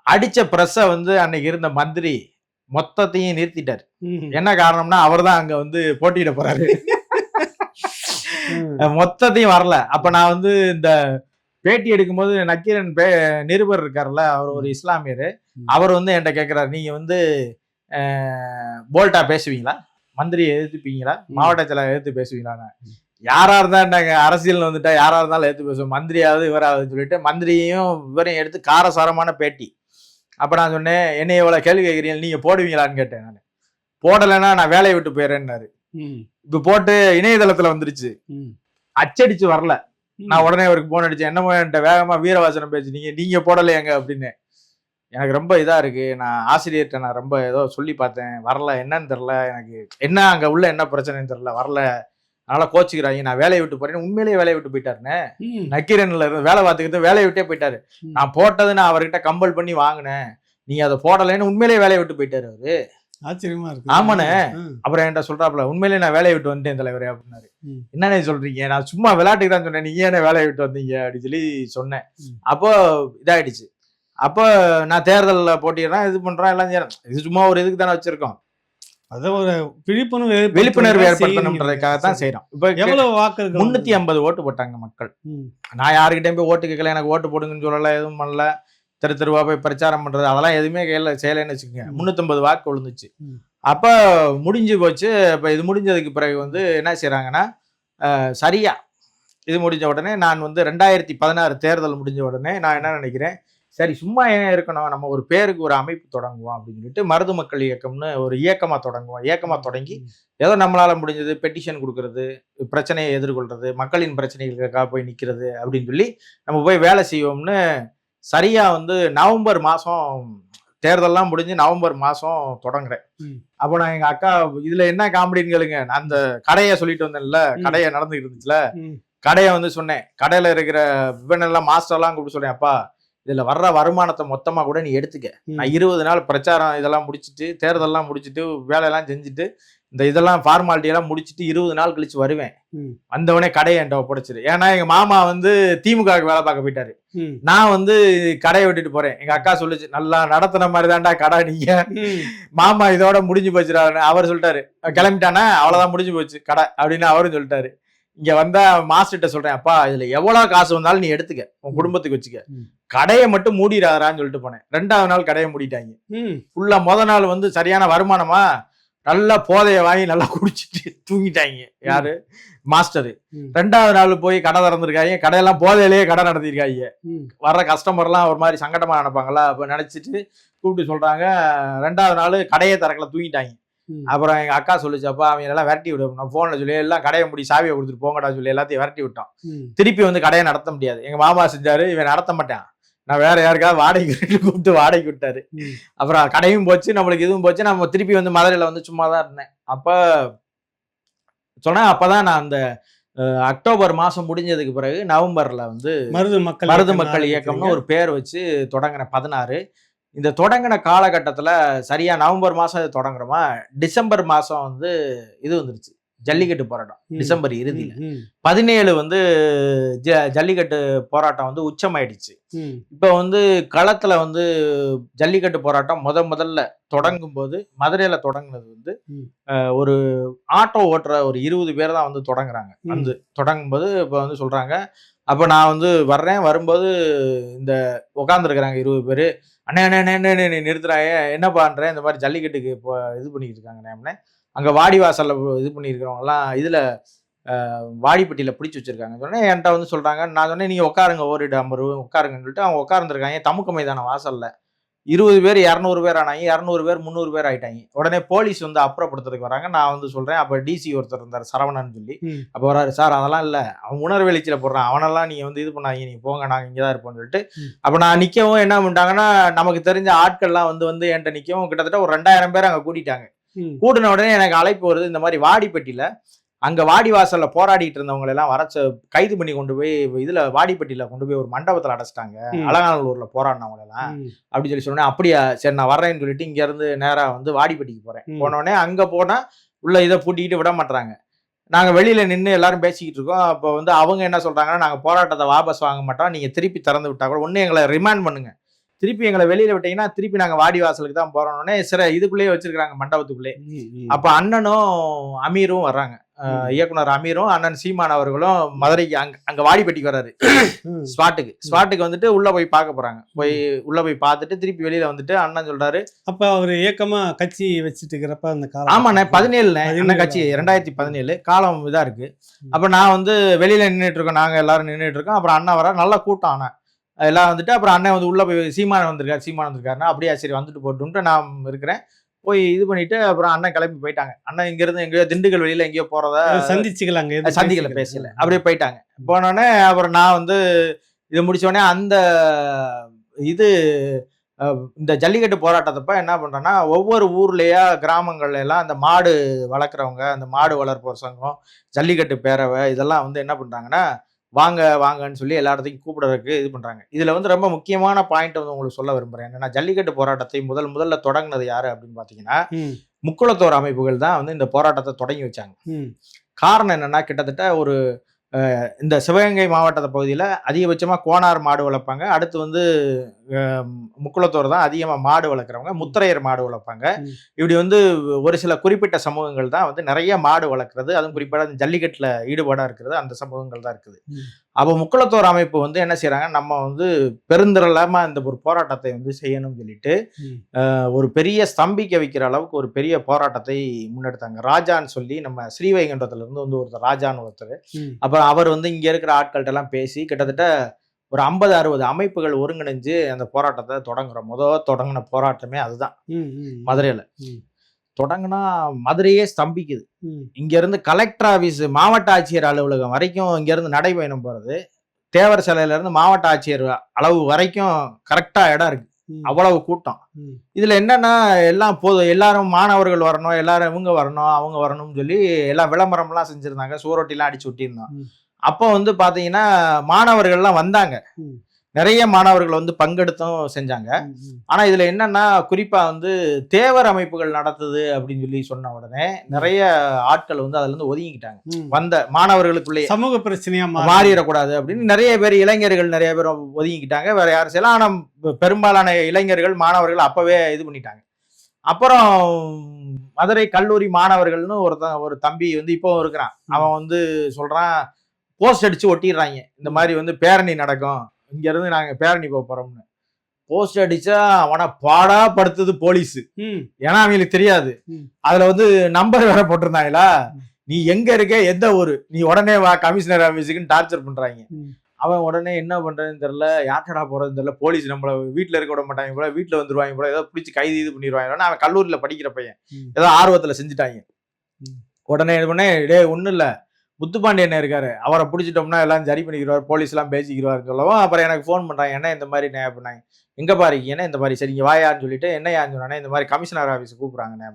அடித்த ப்ரெஸ்ஸை வந்து அன்னைக்கு இருந்த மந்திரி மொத்தத்தையும் நிறுத்திட்டார். என்ன காரணம்னா அவர் தான் அங்கே வந்து போட்டியிட போறாரு. மொத்தத்தையும் வரல. அப்ப நான் வந்து இந்த பேட்டி எடுக்கும்போது நக்கீரன் நிருபர் இருக்காருல்ல, அவர் ஒரு இஸ்லாமியர். அவர் வந்து என்கிட்ட கேட்கிறாரு, நீங்க வந்து போல்ட்டா பேசுவீங்களா, மந்திரியை எதிர்த்துப்பீங்களா, மாவட்ட செயலர் எதிர்த்து பேசுவீங்களா? யாரா இருந்தாங்க அரசியல் வந்துட்டா யாரா இருந்தாலும் எடுத்து பேசுவோம், மந்திரியாவது இவராதுன்னு சொல்லிட்டு மந்திரியையும் இவரையும் எடுத்து காரசாரமான பேட்டி. அப்ப நான் சொன்னேன், என்னை எவ்வளவு கேள்வி கேட்குறீங்க, நீங்க போடுவீங்களான்னு கேட்டேன். நான் போடலைன்னா நான் வேலையை விட்டு போயிடுறேன்னாரு. இப்ப போட்டு இணையதளத்துல வந்துருச்சு, அச்சடிச்சு வரல. நான் உடனே அவருக்கு போன் அடிச்சேன், என்னமோ என்கிட்ட வேகமா வீரவாசனம் பேசுனீங்க, நீங்க போடலையாங்க அப்படின்னு. எனக்கு ரொம்ப இதா இருக்கு, நான் ஆசிரியர்கிட்ட நான் ரொம்ப ஏதோ சொல்லி பார்த்தேன், வரல, என்னன்னு தெரியல, எனக்கு என்ன அங்க உள்ள என்ன பிரச்சனைன்னு தெரியல, வரல, அதனால கோச்சுக்கிறாங்க, நான் வேலையை விட்டு போறேன். உண்மையிலேயே வேலையை விட்டு போயிட்டாருன்னு. நக்கீரன்ல இருந்து வேலை பார்த்துக்கிட்டு வேலையை விட்டே போயிட்டாரு. நான் போட்டது நான் அவர்கிட்ட கம்பல் பண்ணி வாங்கினேன், நீங்க அதை போடலைன்னு உண்மையிலேயே வேலையை விட்டு போயிட்டாரு அவரு. ஆச்சரியமா இருக்கு. ஆமாண்ணே. அப்புறம் என்கிட்ட சொல்றாப்புல, உண்மையிலேயே நான் வேலையை விட்டு வந்துட்டேன் தலைவரே அப்படின்னாரு. என்னன்னு சொல்றீங்க, நான் சும்மா விளையாட்டுக்கு தான் சொன்னேன், நீங்க ஏன் வேலையை விட்டு வந்தீங்க அப்படின்னு சொல்லி சொன்னேன். அப்போ இதாயிடுச்சு. அப்போ நான் தேர்தலில் போட்டிடுறேன், இது பண்றேன், எல்லாம் செய்யறேன். இது சும்மா ஒரு இதுக்கு தானே வச்சிருக்கோம், அதை ஒரு விழிப்புணர்வு ஏற்படுத்தணும்ன்றதுக்காக தான் செய்யறோம். இப்ப எவ்வளவு வாக்கு? 350 ஓட்டு போட்டாங்க மக்கள். நான் யாருக்கிட்டையும் போய் ஓட்டு கேட்கல, எனக்கு ஓட்டு போடுங்கன்னு சொல்லல, எதுவும் பண்ணல. தெருவா போய் பிரச்சாரம் பண்றது அதெல்லாம் எதுவுமே செய்யலைன்னு வச்சுக்கோங்க. 350 வாக்கு விழுந்துச்சு. அப்ப முடிஞ்சு போச்சு. இப்ப இது முடிஞ்சதுக்கு பிறகு வந்து என்ன செய்யறாங்கன்னா, சரியா இது முடிஞ்ச உடனே நான் வந்து 2016 தேர்தல் முடிஞ்ச உடனே நான் என்ன நினைக்கிறேன், சரி சும்மா ஏன் இருக்கணும், நம்ம ஒரு பேருக்கு ஒரு அமைப்பு தொடங்குவோம் அப்படின்னு சொல்லிட்டு மருது மக்கள் இயக்கம்னு ஒரு இயக்கமா தொடங்குவோம். இயக்கமா தொடங்கி ஏதோ நம்மளால முடிஞ்சது பெட்டிஷன் கொடுக்கறது, பிரச்சனையை எதிர்கொள்றது, மக்களின் பிரச்சனைகளுக்காக போய் நிக்கிறது அப்படின்னு சொல்லி நம்ம போய் வேலை செய்வோம்னு சரியா வந்து நவம்பர் மாசம் தேர்தல்லாம் முடிஞ்சு நவம்பர் மாசம் தொடங்குறேன். அப்போ நான் எங்க அக்கா, இதுல என்ன காமெடின்னு கேளுங்க, நான் அந்த கடையை சொல்லிட்டு வந்தேன்ல, கடையை நடந்துகிட்டு இருந்துச்சுல, கடையை வந்து சொன்னேன், கடையில இருக்கிற இவனெல்லாம் மாஸ்டர்லாம் கூப்பிட்டு சொல்றேன், அப்பா இதுல வர்ற வருமானத்தை மொத்தமா கூட நீ எடுத்துக்க, நான் 20 நாள் பிரச்சாரம் இதெல்லாம் முடிச்சுட்டு தேர்தல்லாம் முடிச்சுட்டு வேலையெல்லாம் செஞ்சுட்டு இந்த இதெல்லாம் ஃபார்மாலிட்டி எல்லாம் முடிச்சுட்டு 20 நாள் கழிச்சு வருவேன், வந்தவனே கடையை என்கிட்ட ஒப்படைச்சிரு. ஏன்னா எங்க மாமா வந்து திமுகவுக்கு வேலை பார்க்க போயிட்டாரு, நான் வந்து கடையை விட்டுட்டு போறேன். எங்க அக்கா சொல்லுச்சு, நல்லா நடத்துன மாதிரி தான்டா கடை, நீங்க மாமா இதோட முடிஞ்சு போச்சுடாருன்னு அவர் சொல்லிட்டாரு. கிளம்பிட்டானா அவ்வளவுதான் முடிஞ்சு போச்சு கடை அப்படின்னு அவரும் சொல்லிட்டாரு. இங்க வந்தா மாஸ்டர்கிட்ட சொல்றேன், அப்பா இதுல எவ்வளவு காசு வந்தாலும் நீ எடுத்துக்க, உன் குடும்பத்துக்கு வச்சுக்க, கடையை மட்டும் மூடிடாதான்னு சொல்லிட்டு போனேன். 2வது நாள் கடையை மூடிட்டாங்க ஃபுல்லா. முத நாள் வந்து சரியான வருமானமா, நல்லா போதைய வாங்கி நல்லா குடிச்சிட்டு தூங்கிட்டாங்க யாரு, மாஸ்டரு. 2வது நாள் போய் கடை திறந்துருக்காங்க, கடையெல்லாம் போதையிலேயே கடை நடத்திருக்காங்க. வர்ற கஸ்டமர்லாம் ஒரு மாதிரி சங்கடமா நினைப்பாங்களா, அப்ப நினைச்சிட்டு கூப்பிட்டு சொல்றாங்க, 2வது நாள் கடையை திறக்கல, தூங்கிட்டாங்க. அப்புறம் எங்க அக்கா சொல்லிச்சப்பா அவங்க எல்லாம் விரட்டி விடும், நான் போன்ல சொல்லி எல்லாம் கடையை முடி சாவியை கொடுத்துட்டு போங்கடா சொல்லி எல்லாத்தையும் விரட்டி விட்டோம். திருப்பி வந்து கடையை நடத்த முடியாது. எங்க மாமா செஞ்சாரு, இவன் நடத்த மாட்டான், நான் வேற யாருக்காவது வாடகைக்கு கூப்பிட்டு வாடகைக்கு விட்டாரு. அப்புறம் கடையும் போச்சு, நம்மளுக்கு இதுவும் போச்சு. நம்ம திருப்பி வந்து மதுரையில வந்து சும்மா தான் இருந்தேன். அப்ப சொன்னேன், அப்பதான் நான் அந்த அக்டோபர் மாசம் முடிஞ்சதுக்கு பிறகு நவம்பர்ல வந்து மருது மக்கள் இயக்கம்னு ஒரு பேர் வச்சு தொடங்கினேன் 16. இந்த தொடங்கின காலகட்டத்துல சரியா நவம்பர் மாசம் இது தொடங்குறோமா, டிசம்பர் மாசம் வந்து இது வந்துருச்சு, ஜல்லிக்கட்டு போராட்டம் டிசம்பர் இறுதியில. 17 வந்து ஜல்லிக்கட்டு போராட்டம் வந்து உச்சமாயிடுச்சு. இப்ப வந்து களத்துல வந்து ஜல்லிக்கட்டு போராட்டம் முதல்ல தொடங்கும் போது மதுரையில தொடங்குனது வந்து ஒரு ஆட்டோ ஓட்டுற ஒரு 20 பேர் தான் வந்து தொடங்குறாங்க. வந்து தொடங்கும் போது இப்ப வந்து சொல்றாங்க, அப்ப நான் வந்து வர்றேன், வரும்போது இந்த உட்காந்துருக்கிறாங்க 20 பேரு. அண்ணே அண்ணே அண்ணே அண்ணே நிறுத்துறாங்க, என்ன பண்றேன், இந்த மாதிரி ஜல்லிக்கட்டுக்கு இப்போ இது பண்ணிட்டு இருக்காங்க. அங்க வாடிவாசல்ல இது பண்ணியிருக்கிறவங்க எல்லாம் இதுல வாடிப்பட்டியில பிடிச்சி வச்சிருக்காங்க. சொன்னேன் என்கிட்ட வந்து சொல்றாங்க. நான் சொன்னேன், நீங்க உட்காருங்க, ஓரிடு 50 ரூபா உட்காருங்கன்னு சொல்லிட்டு அவங்க உட்கார்ந்துருக்காங்க தமுக்க மைதான வாசல்ல. 20 பேர் 200 பேர் ஆனாங்க, 200 பேர் 300 பேர் ஆயிட்டாங்க. உடனே போலீஸ் வந்து அப்புறப்படுத்துறதுக்கு வராங்க. நான் வந்து சொல்றேன், அப்ப டிசி ஒருத்தர் இருந்தார் சரவணன் சொல்லி. அப்ப வராரு, சார் அதெல்லாம் இல்ல, அவன் உணர்வு வெளிச்சில போடுறான், அவனெல்லாம் நீங்க வந்து இது பண்ணாங்க, நீங்க போங்க, நாங்க இங்கதான் இருப்போம்னு சொல்லிட்டு. அப்ப நான் நிக்கவும் என்ன பண்ணிட்டாங்கன்னா, நமக்கு தெரிஞ்ச ஆட்கள்லாம் வந்து என்கிட்ட நிக்கவும் கிட்டத்தட்ட ஒரு 2000 பேர் அங்க கூட்டிட்டாங்க. கூட்டின உடனே எனக்கு அழைப்பு வருது, இந்த மாதிரி வாடிப்பட்டியில அங்க வாடிவாசல்ல போராடிட்டு இருந்தவங்க எல்லாம் கைது பண்ணி கொண்டு போய் இதுல வாடிப்பட்டியில கொண்டு போய் ஒரு மண்டபத்துல அடைச்சிட்டாங்க, அலங்காநல்லூர்ல போராடினவங்க எல்லாம் அப்படின்னு சொல்லி சொன்னேன். அப்படியா, சரி நான் வர்றேன்னு சொல்லிட்டு இங்க இருந்து நேரா வந்து வாடிப்பட்டிக்கு போறேன். போனோடனே அங்க போனா உள்ள இதை பூட்டிக்கிட்டு விட மாட்டாங்க. நாங்க வெளியில நின்று எல்லாரும் பேசிக்கிட்டு இருக்கோம். அப்போ வந்து அவங்க என்ன சொல்றாங்கன்னா, நாங்க போராட்டத்தை வாபஸ் வாங்க மாட்டோம், நீங்க திருப்பி திறந்து விட்டா கூட ஒண்ணு எங்களை ரிமாண்ட் பண்ணுங்க, திருப்பி எங்களை வெளியில விட்டீங்கன்னா திருப்பி நாங்க வாடி வாசலுக்கு தான் போறோம்னே இதுக்குள்ளேயே வச்சிருக்காங்க மண்டபத்துக்குள்ளே. அப்ப அண்ணனும் அமீரும் வர்றாங்க, இயக்குனர் அமீரும் அண்ணன் சீமான் அவர்களும் மதுரைக்கு அங்க வாடிப்பட்டிக்கு வர்றாரு. ஸ்பாட்டுக்கு வந்துட்டு உள்ள போய் பார்க்க போறாங்க. உள்ள போய் பார்த்துட்டு திருப்பி வெளியில வந்துட்டு அண்ணன் சொல்றாரு, அப்ப அவர் இயக்கமா கட்சி வச்சுட்டு இருக்கிறப்ப அந்த காலம். ஆமாண்ணே 17 கட்சி 2017 காலம் இதா இருக்கு. அப்ப நான் வந்து வெளியில நின்றுட்டு இருக்கோம், நாங்க எல்லாரும் நின்றுட்டு இருக்கோம். அப்புறம் அண்ணன் வர நல்ல கூட்டம், ஆனா எல்லாம் வந்துட்டு அப்புறம் அண்ணன் வந்து உள்ள போய் சீமான் வந்திருக்காருன்னா அப்படியா சரி வந்துட்டு போட்டுன்ட்டு நான் இருக்கிறேன். போய் இது பண்ணிட்டு அப்புறம் அண்ணன் கிளம்பி போயிட்டாங்க. அண்ணன் இங்க இருந்து எங்கேயோ திண்டுக்கல் வெளியில எங்கேயோ போறதா சந்திக்கல, பேசல, அப்படியே போயிட்டாங்க. போனோடனே அப்புறம் நான் வந்து இதை முடிச்சோடனே அந்த இது இந்த ஜல்லிக்கட்டு போராட்டத்தப்ப என்ன பண்றேன்னா, ஒவ்வொரு ஊர்லயா கிராமங்கள்ல எல்லாம் அந்த மாடு வளர்க்குறவங்க, அந்த மாடு வளர்ப்போர் சங்கம், ஜல்லிக்கட்டு பேரவை இதெல்லாம் வந்து என்ன பண்றாங்கன்னா, வாங்கன்னு சொல்லி எல்லா இடத்தையும் கூப்பிடுறதுக்கு இது பண்றாங்க. இதுல வந்து ரொம்ப முக்கியமான பாயிண்ட் வந்து உங்களுக்கு சொல்ல விரும்புறேன். என்னன்னா, ஜல்லிக்கட்டு போராட்டத்தை முதல்ல தொடங்கினது யாரு அப்படின்னு பாத்தீங்கன்னா, முக்குளத்தோர் அமைப்புகள் தான் வந்து இந்த போராட்டத்தை தொடங்கி வச்சாங்க. காரணம் என்னன்னா, கிட்டத்தட்ட ஒரு இந்த சிவகங்கை மாவட்ட பகுதியில அதிகபட்சமா கோனார் மாடு வளர்ப்பாங்க. அடுத்து வந்து முக்குளத்தோர் தான் அதிகமா மாடு வளர்க்குறவங்க, முத்திரையர் மாடு வளர்ப்பாங்க. இப்படி வந்து ஒரு சில குறிப்பிட்ட சமூகங்கள் தான் வந்து நிறைய மாடு வளர்க்குறது, அதுவும் குறிப்பாக ஜல்லிக்கட்டுல ஈடுபாடா இருக்கிறது அந்த சமூகங்கள் தான் இருக்குது. அப்போ முக்குளத்தோர் அமைப்பு வந்து என்ன செய்யறாங்க, நம்ம வந்து பெருந்திரளாம இந்த ஒரு போராட்டத்தை வந்து செய்யணும்னு சொல்லிட்டு ஒரு பெரிய ஸ்தம்பிக்க வைக்கிற அளவுக்கு ஒரு பெரிய போராட்டத்தை முன்னெடுத்தாங்க. ராஜான்னு சொல்லி நம்ம ஸ்ரீவைகுண்டத்துல இருந்து வந்து ஒருத்தர் ராஜான்னு ஒருத்தர், அப்புறம் அவர் வந்து இங்க இருக்கிற ஆட்கள்கிட்ட எல்லாம் பேசி கிட்டத்தட்ட ஒரு 50-60 அமைப்புகள் ஒருங்கிணைஞ்சு அந்த போராட்டத்தை தொடங்கின போராட்டமே அதுதான். மதுரையில தொடங்கினா மதுரையே ஸ்தம்பிக்குது. இங்க இருந்து கலெக்டர் ஆபீஸ், மாவட்ட ஆட்சியர் அலுவலகம் வரைக்கும் இங்க இருந்து நடைபயணம் போறது, தேவர் சிலையில இருந்து மாவட்ட ஆட்சியர் அளவு வரைக்கும் கரெக்டா இடம் இருக்கு, அவ்வளவு கூட்டம். இதுல என்னன்னா எல்லாம் எல்லாரும் மாணவர்கள் வரணும், எல்லாரும் இவங்க வரணும் அவங்க வரணும்னு சொல்லி எல்லாம் விளம்பரம் எல்லாம் செஞ்சிருந்தாங்க, சூரொட்டி எல்லாம் அடிச்சு ஒட்டியிருந்தோம். அப்போ வந்து பாத்தீங்கன்னா மாணவர்கள்லாம் வந்தாங்க, நிறைய மாணவர்கள் வந்து பங்கெடுத்தும் செஞ்சாங்க. ஆனா இதுல என்னன்னா குறிப்பா வந்து தேவர் அமைப்புகள் நடத்துது அப்படின்னு சொல்லி சொன்ன உடனே நிறைய ஆட்கள் வந்து அதுல இருந்து ஒதுங்கிட்டாங்க. வந்த மாணவர்களுக்குள்ளே சமூக பிரச்சனையா மாறிடக்கூடாது அப்படின்னு நிறைய பேர், இளைஞர்கள் நிறைய பேர் ஒதுங்கிக்கிட்டாங்க. வேற யாரும் செய்யலாம், ஆனா பெரும்பாலான இளைஞர்கள் மாணவர்கள் அப்பவே இது பண்ணிட்டாங்க. அப்புறம் மதுரை கல்லூரி மாணவர்கள்னு ஒரு தம்பி வந்து இப்போ இருக்கிறான், அவன் வந்து சொல்றான், போஸ்ட் அடிச்சு ஒட்டிடுறாங்க, இந்த மாதிரி வந்து பேரணி நடக்கும், இங்க இருந்து நாங்க பேரணி போறோம்னு. போஸ்ட் அடிச்சா அவனை பாடா படுத்துது போலீஸ். ஏன்னா அவங்களுக்கு தெரியாது, அதுல வந்து நம்பர் வேற போட்டிருந்தாங்களா, நீ எங்க இருக்க, எந்த ஊரு, நீ உடனே வா கமிஷனர் ஆபீஸுக்குன்னு டார்ச்சர் பண்றாங்க. அவன் உடனே என்ன பண்றதுன்னு தெரியல, யார்டா போறதுன்னு தெரியல, போலீஸ் நம்மள வீட்டுல இருக்க விட மாட்டாங்க போல, வீட்டுல வந்துருவாங்க போல, ஏதோ பிடிச்சி கைது இது பண்ணிடுவாங்க. அவன் கல்லூரியில படிக்கிற பையன், ஏதோ ஆர்வத்துல செஞ்சுட்டாங்க. உடனே இது பண்ண, டே ஒண்ணும் இல்ல, முத்துப்பாண்டியன் இருக்காரு, அவரை பிடிச்சிட்டோம்னா எல்லாம் சரி பண்ணிக்கிறார், போலீஸ் எல்லாம் பேசிக்கிறாரு சொல்லவும், அப்புறம் எனக்கு ஃபோன் பண்றாங்க, என்ன இந்த மாதிரி நே பண்ணாங்க, எங்க பாருக்கீங்கன்னா இந்த மாதிரி, சரி இங்க வாயான்னு சொல்லிட்டு என்ன யான்னு சொன்னானே, இந்த மாதிரி கமிஷனர் ஆஃபீஸுக்கு கூப்பிடுறாங்க,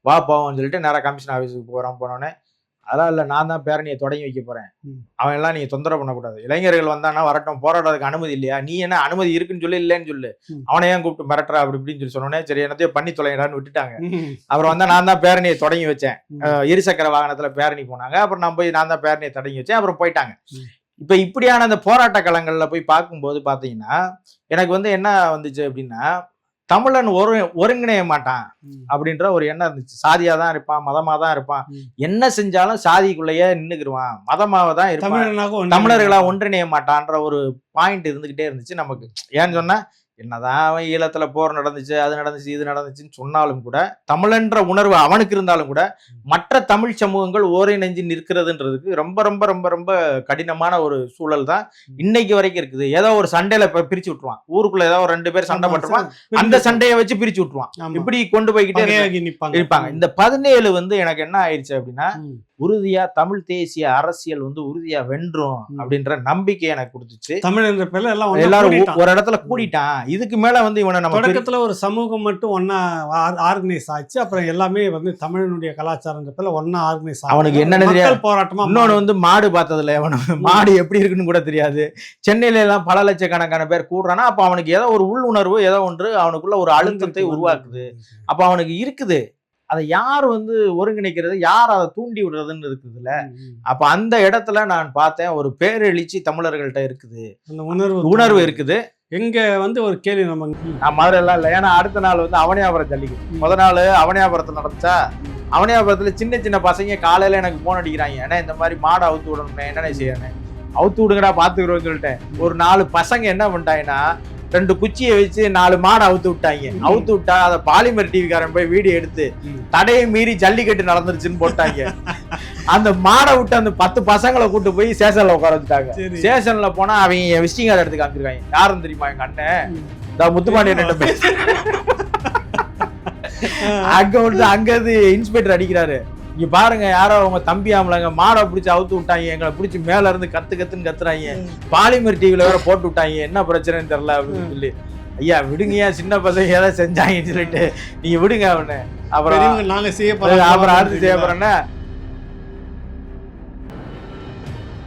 வா போவோம்னு சொல்லிட்டு நேரம் கமிஷனர் ஆஃபீஸுக்கு போனோடனே அதெல்லாம் இல்ல, நான் தான் பேரணியை தொடங்கி வைக்க போறேன், ம். அவன் எல்லாம் நீங்க தொந்தரவு பண்ணக்கூடாது, இளைஞர்கள் வந்தானா வரட்டும், போராடுறதுக்கு அனுமதி இல்லையா, நீ என்ன அனுமதி இருக்குன்னு சொல்லி இல்லைன்னு சொல்லு, ம். அவனை ஏன் கூப்பிட்டு மிரட்டுற அப்படி இப்படின்னு சொல்லி சொன்னோன்னே சரி என்னத்தையும் பண்ணி தொலைங்கடான்னு விட்டுட்டாங்க. ம். அப்புறம் வந்தா நான் தான் பேரணியை தொடங்கி வச்சேன், ம். இருசக்கர வாகனத்துல பேரணி போனாங்க, அப்புறம் நான் போய் நான் தான் பேரணியை தொடங்கி வச்சேன், அப்புறம் போயிட்டாங்க. ம். இப்ப இப்படியான அந்த போராட்ட களங்கள்ல போய் பார்க்கும்போது பாத்தீங்கன்னா எனக்கு வந்து என்ன வந்துச்சு அப்படின்னா, தமிழன் ஒருங்கிணைய மாட்டான் ம். அப்படின்ற ஒரு எண்ணம் இருந்துச்சு. சாதியா தான் இருப்பான், மதமா தான் இருப்பான், ம். என்ன செஞ்சாலும் சாதிக்குள்ளேயே நின்னுக்குருவான், மதமாவ தான் இருப்பான், தமிழனாக ஒன்று தமிழர்களா ஒன்றிணைய மாட்டான்ற ஒரு பாயிண்ட் இருந்துகிட்டே இருந்துச்சு நமக்கு. ஏன்னு சொன்னா என்னதான் அவன் ஈழத்துல போர் நடந்துச்சு, அது நடந்துச்சு, இது நடந்துச்சுன்னு சொன்னாலும் கூட, தமிழன்ற உணர்வு அவனுக்கு இருந்தாலும் கூட, மற்ற தமிழ் சமூகங்கள் ஓரிணைஞ்சு நிற்கிறதுன்றதுக்கு ரொம்ப ரொம்ப ரொம்ப ரொம்ப கடினமான ஒரு சூழல் தான் இன்னைக்கு வரைக்கும் இருக்குது. ஏதோ ஒரு சண்டையில பிரிச்சு விட்டுருவான், ஊருக்குள்ள ஏதோ ஒரு 2 பேர் சண்டை பட்டுருவான், அந்த சண்டையை வச்சு பிரிச்சு விட்டுருவான், இப்படி கொண்டு போய்கிட்டே இருப்பாங்க. இந்த 17 வந்து எனக்கு என்ன ஆயிடுச்சு அப்படின்னா, உறுதியா தமிழ் தேசிய அரசியல் வந்து உறுதியா வென்றும் அப்படின்ற நம்பிக்கை எனக்கு கொடுத்துச்சு. தமிழ் என்ற பேர்ல எல்லாரும் ஒரு இடத்துல கூடிட்டான், இதுக்கு மேல வந்து இவனை நம்ம தொடக்கத்துல ஒரு சமூகம் மட்டும் ஒன்னா ஆர்கனைஸ் ஆச்சு, அப்புறம் எல்லாமே வந்து தமிழனுடைய கலாச்சாரம் பேர்ல ஒன்னா ஆர்கனைஸ். அவனுக்கு என்ன தெரியாது போராட்டமா. இன்னொன்னு வந்து மாடு பார்த்ததுல அவனுக்கு மாடு எப்படி இருக்குன்னு கூட தெரியாது. சென்னையில எல்லாம் பல லட்சக்கணக்கான பேர் கூடுறானா, அப்ப அவனுக்கு ஏதோ ஒரு உள்ளுணர்வு ஏதோ ஒன்று அவனுக்குள்ள ஒரு அழுத்தத்தை உருவாக்குது. அப்ப அவனுக்கு இருக்குது, அதை யார் வந்து ஒருங்கிணைக்கிறது, யார் அதை தூண்டி விடுறதுன்னு இருக்குதுல்ல. அப்ப அந்த இடத்துல நான் பார்த்தேன் ஒரு பேரெழுச்சி தமிழர்கள்ட்ட இருக்குது, அந்த உணர்வு இருக்குது. எங்க வந்து ஒரு கேள்வி நம்ம நான் மதுரை எல்லாம் இல்லை, ஏன்னா அடுத்த நாள் வந்து அவனியாபுரம் ஜல்லிக்கட்டு. முத நாள் அவனியாபுரத்துல நடந்துச்சா, அவனியாபுரத்துல சின்ன சின்ன பசங்க காலையில எனக்கு போன் அடிக்கிறாங்க, ஏன்னா இந்த மாதிரி மாடை அவுத்து விடணும், என்னென்ன செய்யணும், அவுத்து விடுங்கடா பாத்துக்கிறோம்னு சொல்லிட்டேன். ஒரு 4 பசங்க என்ன பண்ணிட்டாங்கன்னா 2 குச்சியை வச்சு 4 மாடை அவுத்து விட்டாங்க. அவுத்து விட்டா அதை பாலிமர் டிவிக்காரன் போய் வீடியோ எடுத்து தடையை மீறி ஜல்லிக்கட்டு நடந்துருச்சுன்னு போட்டாங்க. அந்த மாடை விட்டு அந்த 10 பசங்களை கூட்டு போய் ஸ்டேஷன்ல உட்கார வச்சுட்டாங்க. ஸ்டேஷன்ல போனா அவங்க விசிட்டிங் கார்டு எடுத்து காமிச்சிருக்காங்க. யாருன்னு தெரியுமா, எங்க அண்ணன் முத்துப்பாண்டியன் பேச. அங்க வந்து அங்க இருந்து இன்ஸ்பெக்டர் அடிக்கிறாரு, இங்க பாருங்க யாரோ அவங்க தம்பி ஆமலங்க மாடை பிடிச்சி அவுத்து விட்டாங்க, எங்களை பிடிச்சி மேல இருந்து கத்துன்னு கத்துறாங்க, பாலிமர் டிவில வேற போட்டு விட்டாங்க, என்ன பிரச்சனைன்னு தெரியல அப்படின்னு சொல்லி. ஐயா விடுங்கய்யா, சின்ன பசங்க ஏதாவது செஞ்சாங்கன்னு சொல்லிட்டு நீங்க விடுங்க அவனு. அப்புறம் நாங்க செய்ய போறோம், அப்புறம் அடுத்து செய்ய போறேன்னா